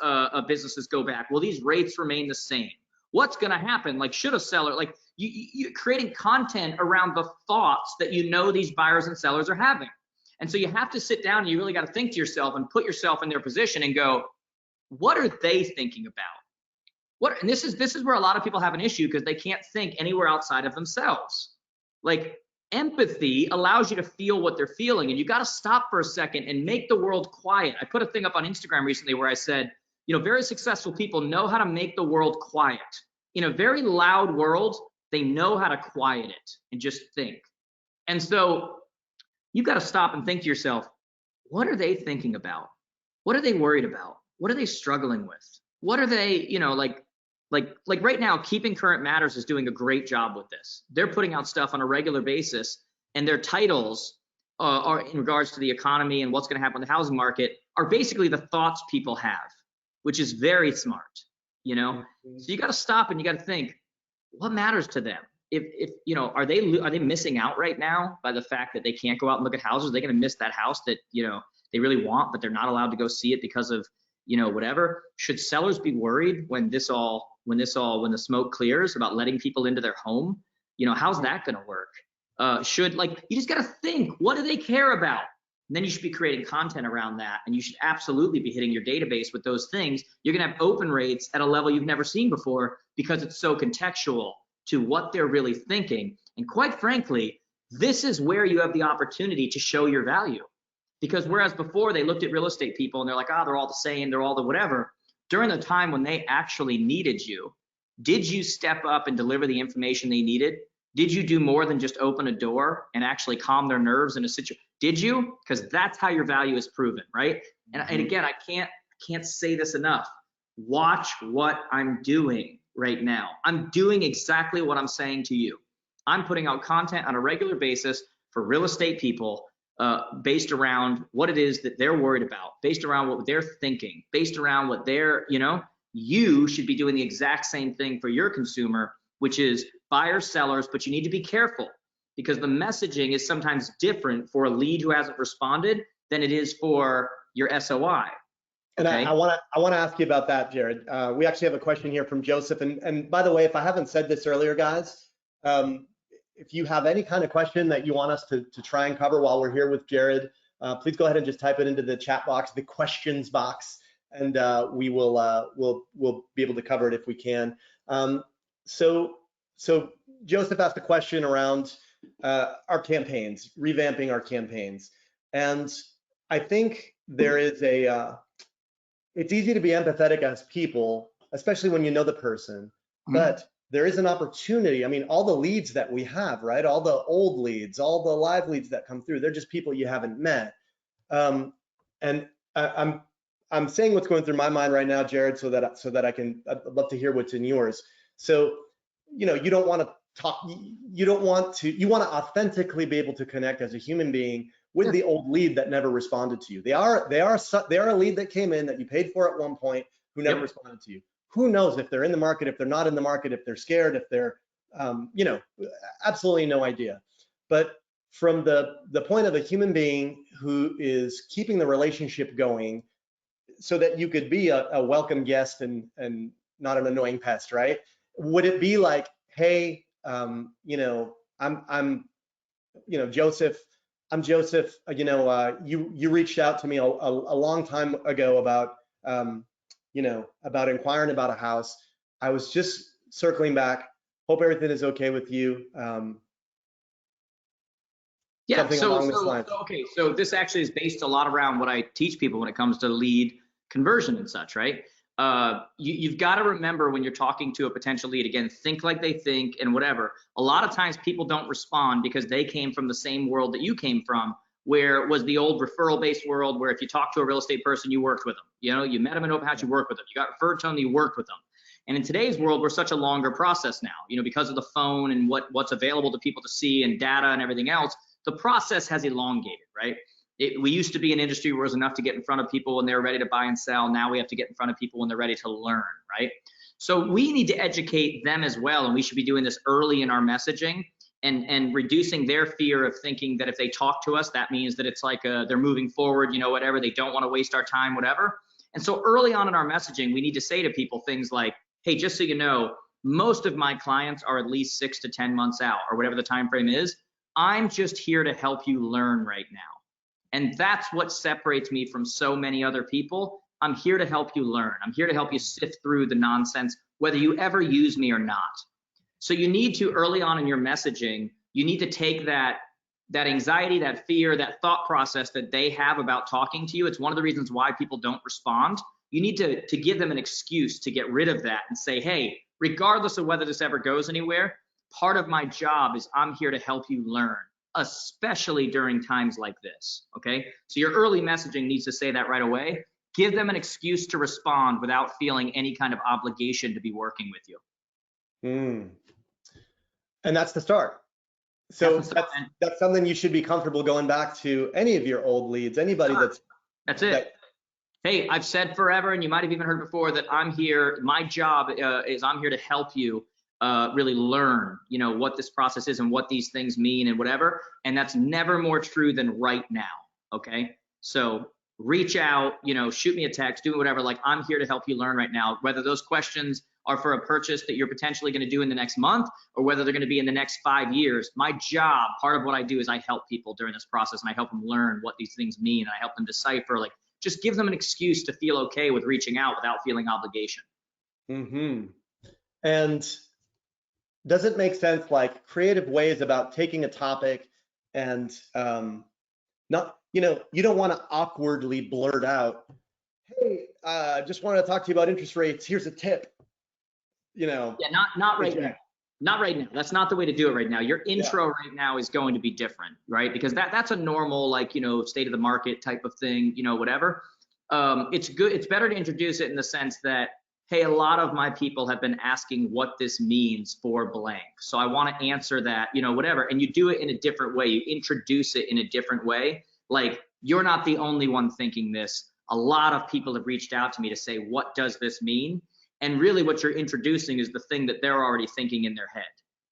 businesses go back? Will these rates remain the same? What's gonna happen? Like, should a seller, like you're creating content around the thoughts that you know these buyers and sellers are having. And so you have to sit down and you really got to think to yourself and put yourself in their position and go, what are they thinking about? And this is where a lot of people have an issue, because they can't think anywhere outside of themselves. Like, empathy allows you to feel what they're feeling, and you got to stop for a second and make the world quiet. I put a thing up on Instagram recently where I said, you know, very successful people know how to make the world quiet. In a very loud world, they know how to quiet it and just think. And so you've got to stop and think to yourself, what are they thinking about? What are they worried about? What are they struggling with? What are they, you know, like right now, Keeping Current Matters is doing a great job with this. They're putting out stuff on a regular basis, and their titles are in regards to the economy and what's going to happen in the housing market are basically the thoughts people have, which is very smart, you know? So you got to stop and you got to think, what matters to them? If you know, are they missing out right now by the fact that they can't go out and look at houses? Are they going to miss that house that, you know, they really want, but they're not allowed to go see it because of, you know, whatever? Should sellers be worried when the smoke clears about letting people into their home? You know, how's that going to work? You just got to think, what do they care about? And then you should be creating content around that, and you should absolutely be hitting your database with those things. You're going to have open rates at a level you've never seen before, because it's so contextual to what they're really thinking. And quite frankly, this is where you have the opportunity to show your value. Because whereas before they looked at real estate people and they're like, they're all the same, they're all the whatever, during the time when they actually needed you, did you step up and deliver the information they needed? Did you do more than just open a door and actually calm their nerves in a situation? Did you? Because that's how your value is proven, right? And again, I can't say this enough. Watch what I'm doing right now. I'm doing exactly what I'm saying to you. I'm putting out content on a regular basis for real estate people, based around what it is that they're worried about, based around what they're thinking, based around what they're, you know, you should be doing the exact same thing for your consumer, which is buyers, sellers, but you need to be careful, because the messaging is sometimes different for a lead who hasn't responded than it is for your SOI. And okay? I want to ask you about that, Jared. We actually have a question here from Joseph. And by the way, if I haven't said this earlier, guys, if you have any kind of question that you want us to try and cover while we're here with Jared, please go ahead and just type it into the chat box, the questions box, and we will we'll be able to cover it if we can. So Joseph asked a question around our campaigns, revamping our campaigns, and I think there is it's easy to be empathetic as people, especially when you know the person, but there is an opportunity. I mean, all the leads that we have, right? All the old leads, all the live leads that come through, they're just people you haven't met. And I'm saying what's going through my mind right now, Jared, so that I'd love to hear what's in yours. So, you know, you don't want to talk, you want to authentically be able to connect as a human being with the old lead that never responded to you. They are a lead that came in that you paid for at one point who never responded to you. Who knows if they're in the market, if they're not in the market, if they're scared, if they're, you know, absolutely no idea. But from the point of a human being who is keeping the relationship going so that you could be a welcome guest and not an annoying pest, right? Would it be like, hey, you know, I'm you know, Joseph, I'm Joseph, you know, you reached out to me a long time ago about, you know, about inquiring about a house. I was just circling back. Hope everything is okay with you. Yeah, so this actually is based a lot around what I teach people when it comes to lead conversion and such, right? you've got to remember when you're talking to a potential lead, again, think like they think and whatever. A lot of times people don't respond because they came from the same world that you came from, where it was the old referral-based world where if you talk to a real estate person, you worked with them. You know, you met them in open house, you worked with them. You got referred to them, you worked with them. And in today's world, we're such a longer process now, you know, because of the phone and what's available to people to see and data and everything else, the process has elongated, right? We used to be an industry where it was enough to get in front of people when they're ready to buy and sell. Now we have to get in front of people when they're ready to learn, right? So we need to educate them as well. And we should be doing this early in our messaging and reducing their fear of thinking that if they talk to us, that means that it's like they're moving forward, you know, whatever, they don't want to waste our time, whatever. And so early on in our messaging, we need to say to people things like, hey, just so you know, most of my clients are at least 6 to 10 months out or whatever the time frame is. I'm just here to help you learn right now. And that's what separates me from so many other people. I'm here to help you learn. I'm here to help you sift through the nonsense, whether you ever use me or not. So you need to, early on in your messaging, you need to take that anxiety, that fear, that thought process that they have about talking to you. It's one of the reasons why people don't respond. You need to give them an excuse to get rid of that and say, hey, regardless of whether this ever goes anywhere, part of my job is I'm here to help you learn, especially during times like this, okay? So your early messaging needs to say that right away. Give them an excuse to respond without feeling any kind of obligation to be working with you. And that's the start. So that's something you should be comfortable going back to any of your old leads, anybody that's it. Hey, I've said forever, and you might have even heard before, that I'm here, my job is I'm here to help you really learn, you know, what this process is and what these things mean and whatever. And that's never more true than right now, okay? So reach out, you know, shoot me a text, do whatever, like I'm here to help you learn right now, whether those questions are for a purchase that you're potentially gonna do in the next month or whether they're gonna be in the next 5 years. My job, part of what I do is I help people during this process and I help them learn what these things mean. And I help them decipher, like, just give them an excuse to feel okay with reaching out without feeling obligation. And does it make sense, like creative ways about taking a topic and not, you know, you don't want to awkwardly blurt out, hey, just wanted to talk to you about interest rates. Here's a tip, you know. Yeah, not right now. Not right now. That's not the way to do it right now. Your intro right now is going to be different, right? Because that's a normal, like, you know, state of the market type of thing, you know, whatever. It's good. It's better to introduce it in the sense that, hey, a lot of my people have been asking what this means for blank. So I want to answer that, you know, whatever. And you do it in a different way. You introduce it in a different way. Like, you're not the only one thinking this. A lot of people have reached out to me to say, what does this mean? And really what you're introducing is the thing that they're already thinking in their head,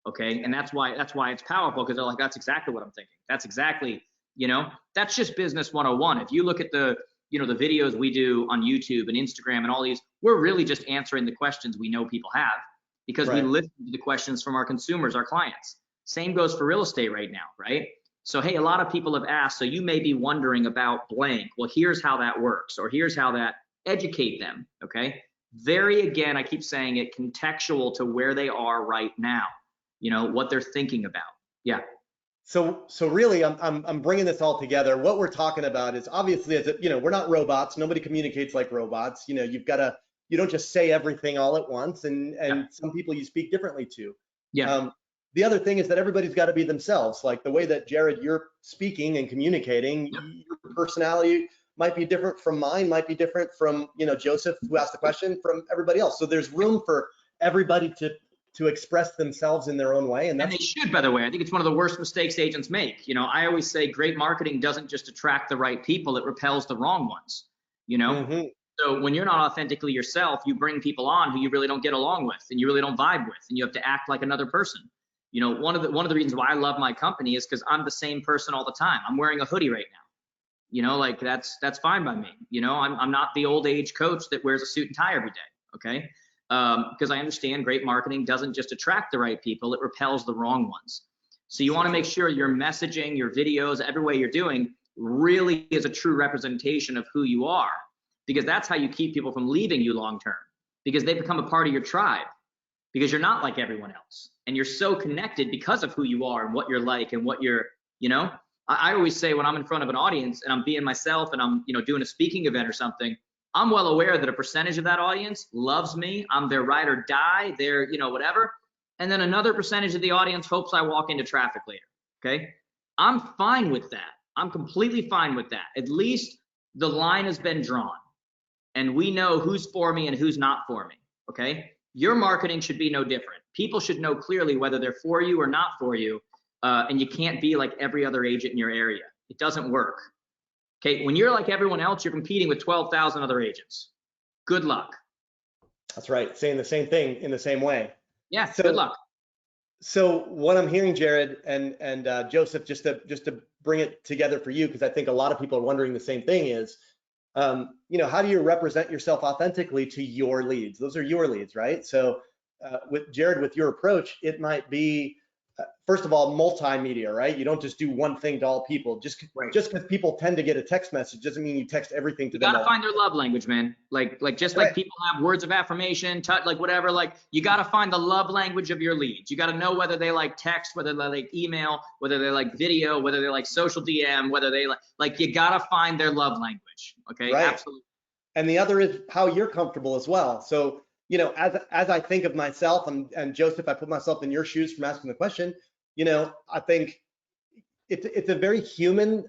okay? And that's why it's powerful, because they're like, that's exactly what I'm thinking. That's exactly, you know, that's just business 101. If you look at the, you know, the videos we do on YouTube and Instagram and all these, we're really just answering the questions we know people have because we listen to the questions from our consumers, our clients. Same goes for real estate right now, right? So, hey, a lot of people have asked, so you may be wondering about blank. Well, here's how that works, or here's how that, educate them, okay? Very, again, I keep saying it, contextual to where they are right now, you know, what they're thinking about. Yeah. So really, I'm bringing this all together. What we're talking about is obviously, as you know, we're not robots. Nobody communicates like robots. You know, you don't just say everything all at once, and some people you speak differently to. Yeah. The other thing is that everybody's got to be themselves. Like the way that Jared, you're speaking and communicating, your personality might be different from mine, might be different from, you know, Joseph, who asked the question, from everybody else. So there's room for everybody to express themselves in their own way. And they should, by the way. I think it's one of the worst mistakes agents make. You know, I always say great marketing doesn't just attract the right people, it repels the wrong ones, you know? So when you're not authentically yourself, you bring people on who you really don't get along with and you really don't vibe with, and you have to act like another person. You know, one of the reasons why I love my company is because I'm the same person all the time. I'm wearing a hoodie right now. You know, like that's fine by me. You know, I'm not the old age coach that wears a suit and tie every day, okay? Because I understand great marketing doesn't just attract the right people, it repels the wrong ones. So you want to make sure your messaging, your videos, every way you're doing really is a true representation of who you are, because that's how you keep people from leaving you long term, because they become a part of your tribe, because you're not like everyone else. And you're so connected because of who you are and what you're like and what you're, you know, I always say when I'm in front of an audience and I'm being myself and I'm, you know, doing a speaking event or something, I'm well aware that a percentage of that audience loves me. I'm their ride or die, their, whatever. And then another percentage of the audience hopes I walk into traffic later. Okay. I'm fine with that. I'm completely fine with that. At least the line has been drawn and we know who's for me and who's not for me. Okay. Your marketing should be no different. People should know clearly whether they're for you or not for you. And you can't be like every other agent in your area. It doesn't work. Okay, when you're like everyone else, you're competing with 12,000 other agents. Good luck. That's right. Saying the same thing in the same way. Yeah, So, good luck. So what I'm hearing, Jared and Joseph, just to bring it together for you, because I think a lot of people are wondering the same thing is, how do you represent yourself authentically to your leads? Those are your leads, right? So with Jared, with your approach, it might be, first of all, multimedia, right? You don't just do one thing to all people. Just because people tend to get a text message doesn't mean you text everything to them. You gotta find their love language, man. Like people have words of affirmation, touch, like whatever. Like you gotta find the love language of your leads. You gotta know whether they like text, whether they like email, whether they like video, whether they like social DM, whether they like you gotta find their love language. Okay, right. Absolutely. And the other is how you're comfortable as well. So as I think of myself, and Joseph, I put myself in your shoes from asking the question. I think it's a very human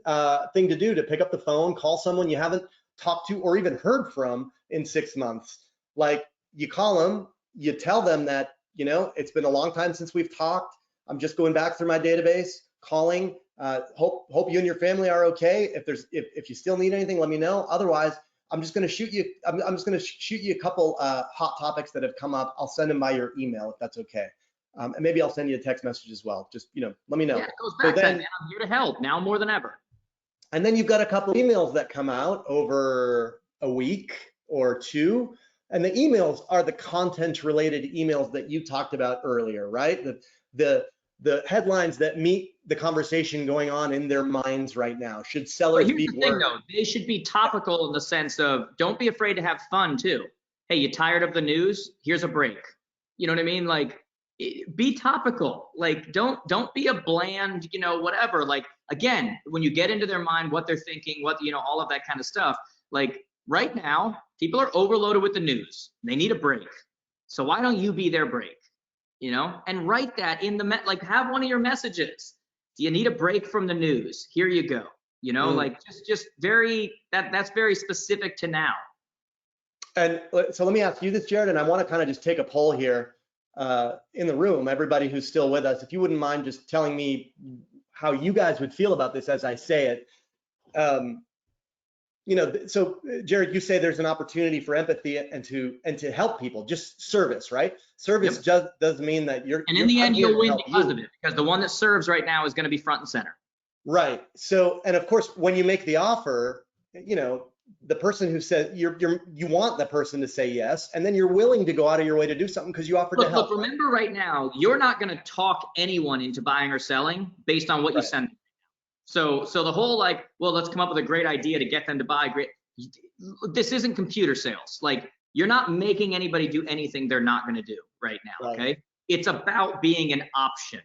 thing to do, to pick up the phone, call someone you haven't talked to or even heard from in 6 months. Like you call them, you tell them that, it's been a long time since we've talked. I'm just going back through my database, calling. Hope you and your family are okay. If you still need anything, let me know. Otherwise, I'm just going to shoot you. I'm just going to shoot you a couple hot topics that have come up. I'll send them by your email if that's okay. And maybe I'll send you a text message as well. Just, let me know. Yeah, it goes back to that, man. I'm here to help now more than ever. And then you've got a couple emails that come out over a week or two. And the emails are the content related emails that you talked about earlier, right? The headlines that meet the conversation going on in their minds right now. Should sellers be Here's the thing though, they should be topical in the sense of, don't be afraid to have fun too. Hey, you tired of the news? Here's a break. You know what I mean? Like, be topical. Like, don't be a bland, whatever. Like, again, when you get into their mind, what they're thinking, what, all of that kind of stuff. Like right now, people are overloaded with the news. They need a break. So why don't you be their break? And write that in like have one of your messages. Do you need a break from the news? Here you go. Like just very, that's very specific to now. And so let me ask you this, Jared, and I want to kind of just take a poll here in the room, everybody who's still with us, if you wouldn't mind just telling me how you guys would feel about this as I say it. So Jared, you say there's an opportunity for empathy and to help people, just service, right? Service just does mean that you're. And in the end, you'll win because of it, because the one that serves right now is going to be front and center. Right. So, and of course, when you make the offer, the person who said you want the person to say yes, and then you're willing to go out of your way to do something because you offered to help. Look, remember right now, you're not going to talk anyone into buying or selling based on what you send them. So the whole like, well, let's come up with a great idea to get them to buy great. This isn't computer sales. Like you're not making anybody do anything they're not going to do right now. Right. Okay. It's about being an option,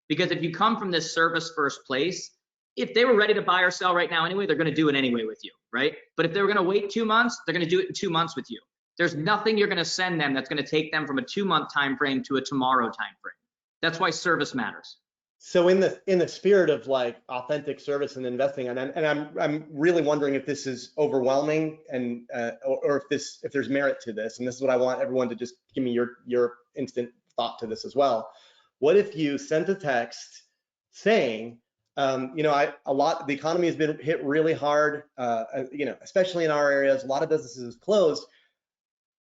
because if you come from this service first place, if they were ready to buy or sell right now anyway, they're going to do it anyway with you, right? But if they were going to wait 2 months, they're going to do it in 2 months with you. There's nothing you're going to send them that's going to take them from a 2-month time frame to a tomorrow time frame. That's why service matters. So in the spirit of like authentic service and investing, and I'm really wondering if this is overwhelming and or if there's merit to this, and this is what I want everyone to just give me your instant thought to this as well. What if you sent a text saying, the economy has been hit really hard, especially in our areas, a lot of businesses closed.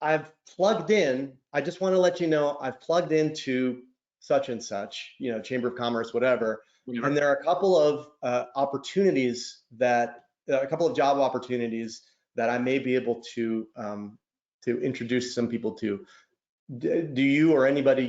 I've plugged in, I just want to let you know, I've plugged into such and such, Chamber of Commerce, whatever. And there are a couple of opportunities a couple of job opportunities that I may be able to introduce some people to. Do you or anybody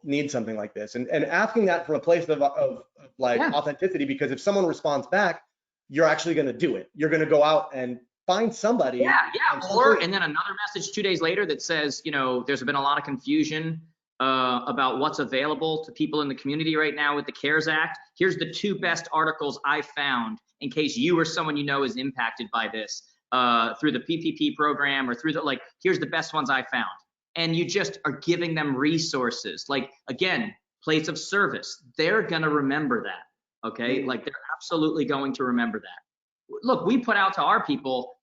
need something like this? And asking that from a place of authenticity, because if someone responds back, you're actually going to do it. You're going to go out and find somebody. And then another message 2 days later that says, there's been a lot of confusion about what's available to people in the community right now with the CARES Act. Here's the 2 best articles I found in case you or someone is impacted by this. through the PPP program or through the, like, here's the best ones I found. And you just are giving them resources. Like, again, place of service. They're going to remember that. Okay. Like, they're absolutely going to remember that. Look, we put out to our people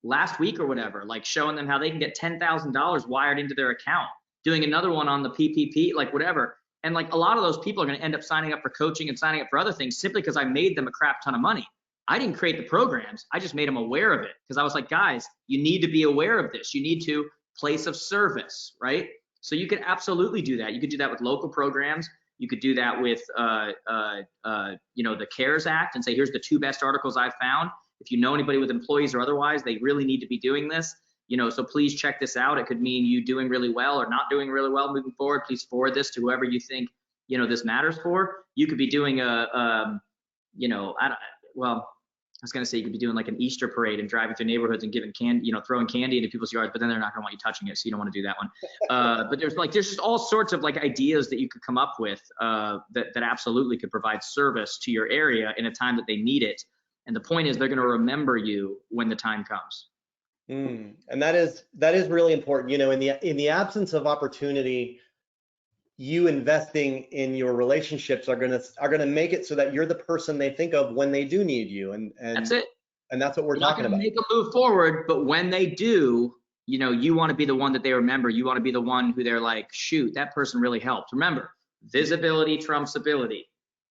last week or whatever, like showing them how they can get $10,000 wired into their account, doing another one on the PPP, like whatever. And like a lot of those people are going to end up signing up for coaching and signing up for other things simply because I made them a crap ton of money. I didn't create the programs. I just made them aware of it because I was like, guys, you need to be aware of this. You need to place of service, right? So you could absolutely do that. You could do that with local programs. You could do that with, you know, the CARES Act and say, here's the 2 best articles I've found. If you know anybody with employees or otherwise, they really need to be doing this. You know, so please check this out. It could mean you doing really well or not doing really well moving forward. Please forward this to whoever you think, you know, this matters for. You could be doing a you know, I was going to say you could be doing like an Easter parade and driving through neighborhoods and giving candy, you know, throwing candy into people's yards, but then they're not going to want you touching it, so you don't want to do that one. But there's just all sorts of like ideas that you could come up with that absolutely could provide service to your area in a time that they need it. And the point is, they're going to remember you when the time comes. And that is really important. You know, in the absence of opportunity, you investing in your relationships are gonna make it so that you're the person they think of when they do need you. And that's it. And that's what we're talking about. Make a move forward, but when they do, you know, you want to be the one that they remember. You want to be the one who they're like, shoot, that person really helped. Remember, visibility trumps ability.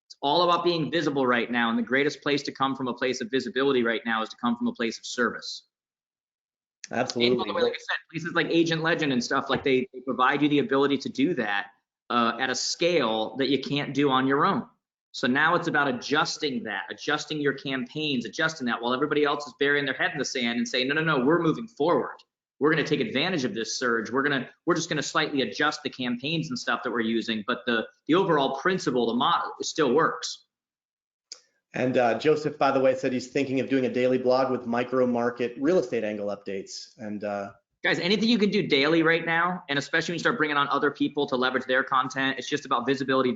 It's all about being visible right now. And the greatest place to come from a place of visibility right now is to come from a place of service. Absolutely. And by the way, like I said, places like Agent Legend and stuff, like they provide you the ability to do that at a scale that you can't do on your own. So now it's about adjusting that, adjusting your campaigns, adjusting that while everybody else is burying their head in the sand and saying, no, we're moving forward. We're going to take advantage of this surge. We're just going to slightly adjust the campaigns and stuff that we're using, but the overall principle, the model, still works. And Joseph, by the way, said he's thinking of doing a daily blog with micro market real estate angle updates. And guys, anything you can do daily right now, and especially when you start bringing on other people to leverage their content, it's just about visibility.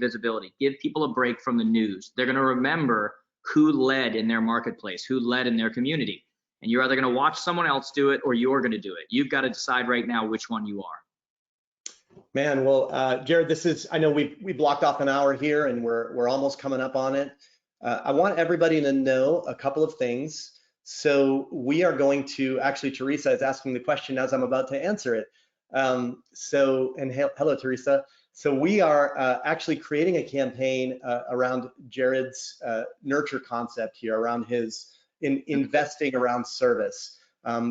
Give people a break from the news. They're going to remember who led in their marketplace, who led in their community. And you're either going to watch someone else do it or you're going to do it. You've got to decide right now which one you are. Man, well, Jared, I know we blocked off an hour here and we're almost coming up on it. I want everybody to know a couple of things. So we are going to, actually, Teresa is asking the question as I'm about to answer it. Hello, Teresa. So we are actually creating a campaign around Jared's nurture concept here, around his investing around service.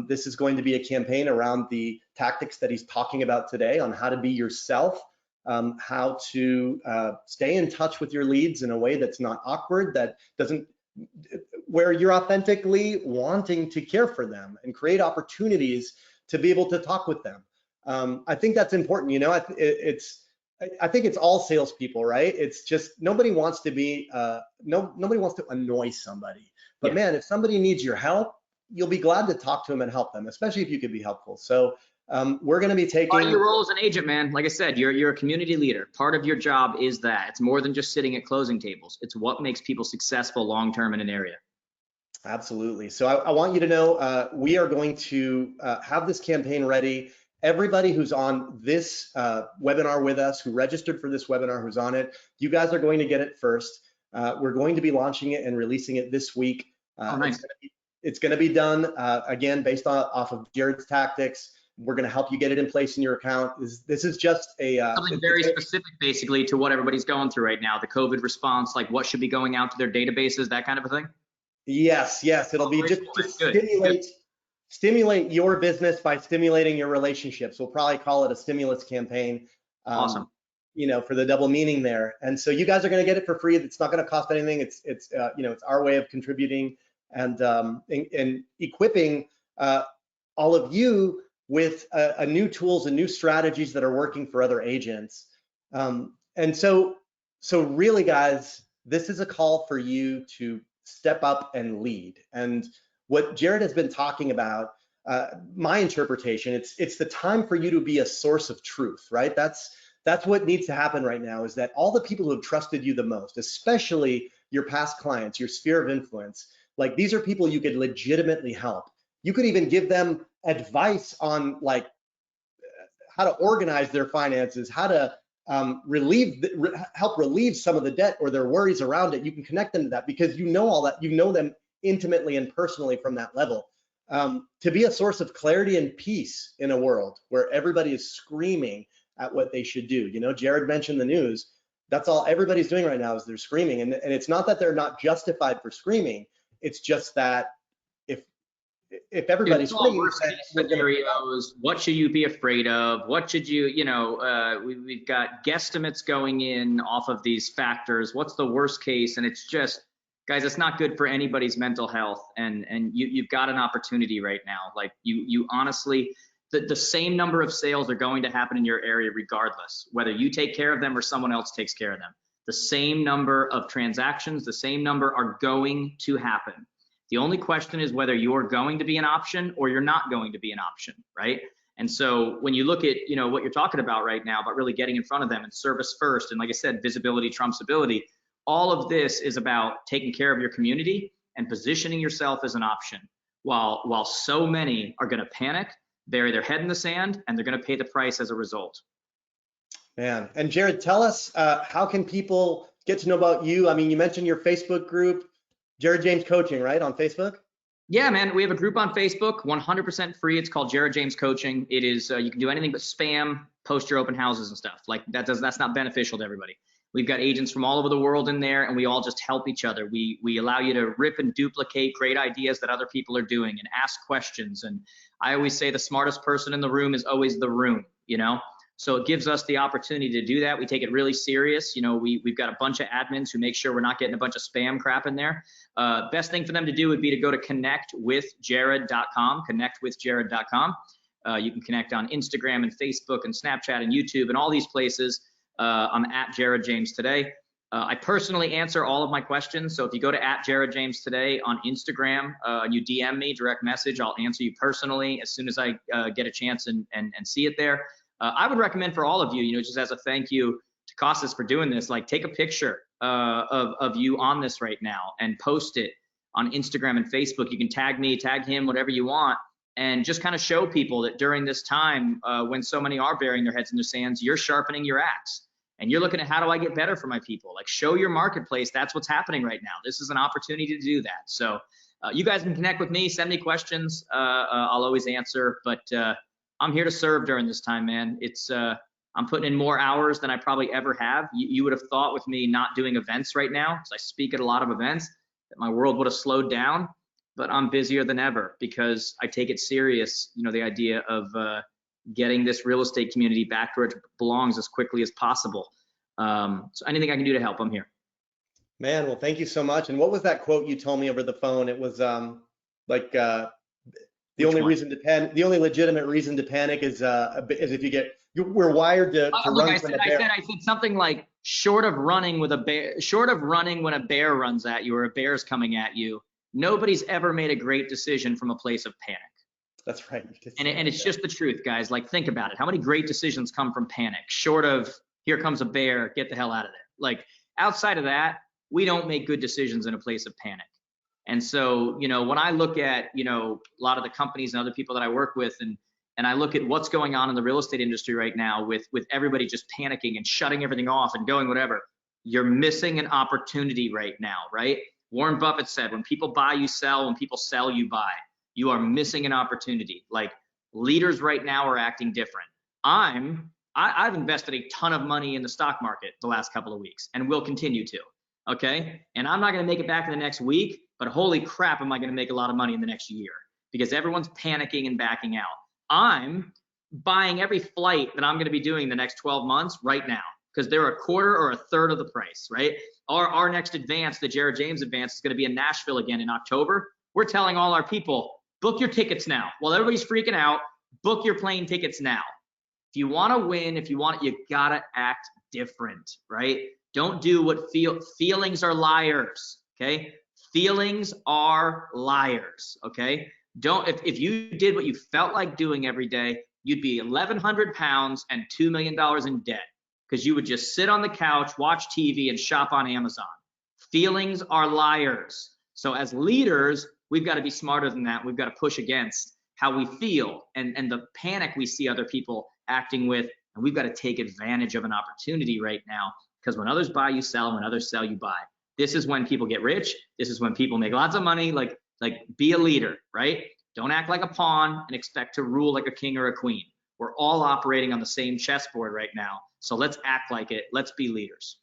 This is going to be a campaign around the tactics that he's talking about today on how to be yourself, how to stay in touch with your leads in a way that's not awkward, that doesn't, where you're authentically wanting to care for them and create opportunities to be able to talk with them. I think that's important. You know, I think it's all salespeople, right? It's just nobody wants to be nobody wants to annoy somebody. But man, if somebody needs your help, you'll be glad to talk to them and help them, especially if you could be helpful. So we're going to be taking. Part of your role as an agent, man. Like I said, you're a community leader. Part of your job is that. It's more than just sitting at closing tables. It's what makes people successful long term in an area. Absolutely. So I want you to know we are going to have this campaign ready. Everybody who's on this webinar with us, who registered for this webinar, who's on it, you guys are going to get it first. We're going to be launching it and releasing it this week. Oh, nice. It's going to be done again based off of Jared's tactics. We're going to help you get it in place in your account. This is just something very specific, basically, to what everybody's going through right now. The COVID response, like what should be going out to their databases, that kind of a thing. Yes. It'll be just to stimulate your business by stimulating your relationships. We'll probably call it a stimulus campaign. Awesome. You know, for the double meaning there. And so you guys are going to get it for free. It's not going to cost anything. It's you know, it's our way of contributing and equipping all of you with new tools and new strategies that are working for other agents. And so really, guys, this is a call for you to step up and lead. And what Jared has been talking about, my interpretation, it's the time for you to be a source of truth, right? That's what needs to happen right now, is that all the people who have trusted you the most, especially your past clients, your sphere of influence, like these are people you could legitimately help. You could even give them advice on like how to organize their finances, how to help relieve some of the debt or their worries around it. You can connect them to that because you know all that, you know them intimately and personally from that level. To be a source of clarity and peace in a world where everybody is screaming at what they should do. You know, Jared mentioned the news. That's all everybody's doing right now is they're screaming. And it's not that they're not justified for screaming. It's just that if everybody's screaming, worst case scenarios, what should you be afraid of? What should you, we've got guesstimates going in off of these factors. What's the worst case? And it's just, guys, it's not good for anybody's mental health. And you've got an opportunity right now. Like you honestly, the same number of sales are going to happen in your area regardless, whether you take care of them or someone else takes care of them. The same number of transactions, the same number are going to happen. The only question is whether you're going to be an option or you're not going to be an option, right? And so when you look at, what you're talking about right now, about really getting in front of them and service first, and like I said, visibility trumps ability, all of this is about taking care of your community and positioning yourself as an option. While so many are going to panic, bury their head in the sand, and they're going to pay the price as a result. Man, and Jared, tell us, how can people get to know about you? I mean, you mentioned your Facebook group, Jared James Coaching, right, on Facebook? Yeah, man, we have a group on Facebook, 100% free. It's called Jared James Coaching. It is, you can do anything but spam, post your open houses and stuff. Like that's not beneficial to everybody. We've got agents from all over the world in there, and we all just help each other. We allow you to rip and duplicate great ideas that other people are doing and ask questions. And I always say the smartest person in the room is always the room, So it gives us the opportunity to do that. We take it really serious. We've got a bunch of admins who make sure we're not getting a bunch of spam crap in there. Best thing for them to do would be to go to connectwithjared.com, connectwithjared.com. You can connect on Instagram and Facebook and Snapchat and YouTube and all these places. I'm at Jared James Today. I personally answer all of my questions. So if you go to at Jared James Today on Instagram, you DM me, direct message, I'll answer you personally as soon as I get a chance and see it there. I would recommend for all of you, just as a thank you to Costas for doing this, like take a picture of you on this right now and post it on Instagram and Facebook. You can tag me, tag him, whatever you want, and just kind of show people that during this time when so many are burying their heads in their sands, you're sharpening your axe and you're looking at how do I get better for my people? Like show your marketplace. That's what's happening right now. This is an opportunity to do that. So you guys can connect with me, send me questions. I'll always answer, but I'm here to serve during this time, man. It's I'm putting in more hours than I probably ever have. You would have thought with me not doing events right now, because I speak at a lot of events, that my world would have slowed down, but I'm busier than ever because I take it serious, the idea of getting this real estate community back where it belongs as quickly as possible. So anything I can do to help, I'm here. Man, well, thank you so much. And what was that quote you told me over the phone? It was the only legitimate reason to panic is if we're wired to run from a bear. I said something like short of running when a bear runs at you or a bear's coming at you, nobody's ever made a great decision from a place of panic. That's right. And it's just the truth, guys. Like think about it. How many great decisions come from panic? Short of here comes a bear, get the hell out of there. Like outside of that, we don't make good decisions in a place of panic. And so, when I look at, a lot of the companies and other people that I work with, and I look at what's going on in the real estate industry right now with everybody just panicking and shutting everything off and going whatever, you're missing an opportunity right now, right? Warren Buffett said, when people buy, you sell. When people sell, you buy. You are missing an opportunity. Like leaders right now are acting different. I've invested a ton of money in the stock market the last couple of weeks and will continue to. Okay. And I'm not going to make it back in the next week, but holy crap, am I going to make a lot of money in the next year because everyone's panicking and backing out. I'm buying every flight that I'm going to be doing the next 12 months right now because they're a quarter or a third of the price, right? Our next advance, the Jared James advance, is going to be in Nashville again in October. We're telling all our people, book your tickets now. While everybody's freaking out, book your plane tickets now. If you want to win, you got to act different, right? Don't do what feelings are liars, okay? Feelings are liars, okay? If you did what you felt like doing every day, you'd be 1,100 pounds and $2 million in debt because you would just sit on the couch, watch TV, and shop on Amazon. Feelings are liars. So as leaders, we've got to be smarter than that. We've got to push against how we feel and the panic we see other people acting with. And we've got to take advantage of an opportunity right now, because when others buy, you sell. When others sell, you buy. This is when people get rich. This is when people make lots of money. Like be a leader, right? Don't act like a pawn and expect to rule like a king or a queen. We're all operating on the same chessboard right now. So let's act like it. Let's be leaders.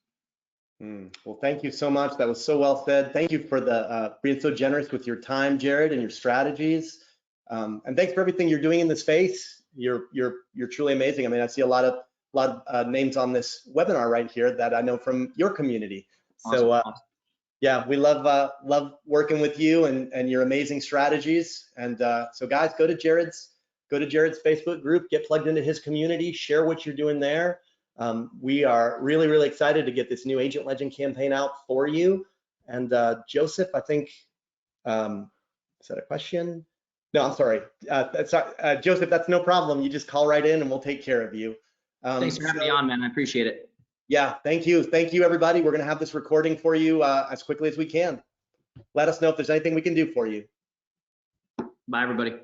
Well, thank you so much. That was so well said. Thank you for the being so generous with your time, Jared, and your strategies. And thanks for everything you're doing in this space. You're truly amazing. I mean, I see a lot of names on this webinar right here that I know from your community. So Awesome. yeah, we love working with you and your amazing strategies. And so guys, go to Jared's Facebook group, get plugged into his community, share what you're doing there. We are really, really excited to get this new Agent Legend campaign out for you. And Joseph, I think, is that a question? No, I'm sorry. Joseph, that's no problem. You just call right in and we'll take care of you. Thanks for having me on, man. I appreciate it. Yeah, thank you. Thank you, everybody. We're going to have this recording for you as quickly as we can. Let us know if there's anything we can do for you. Bye, everybody.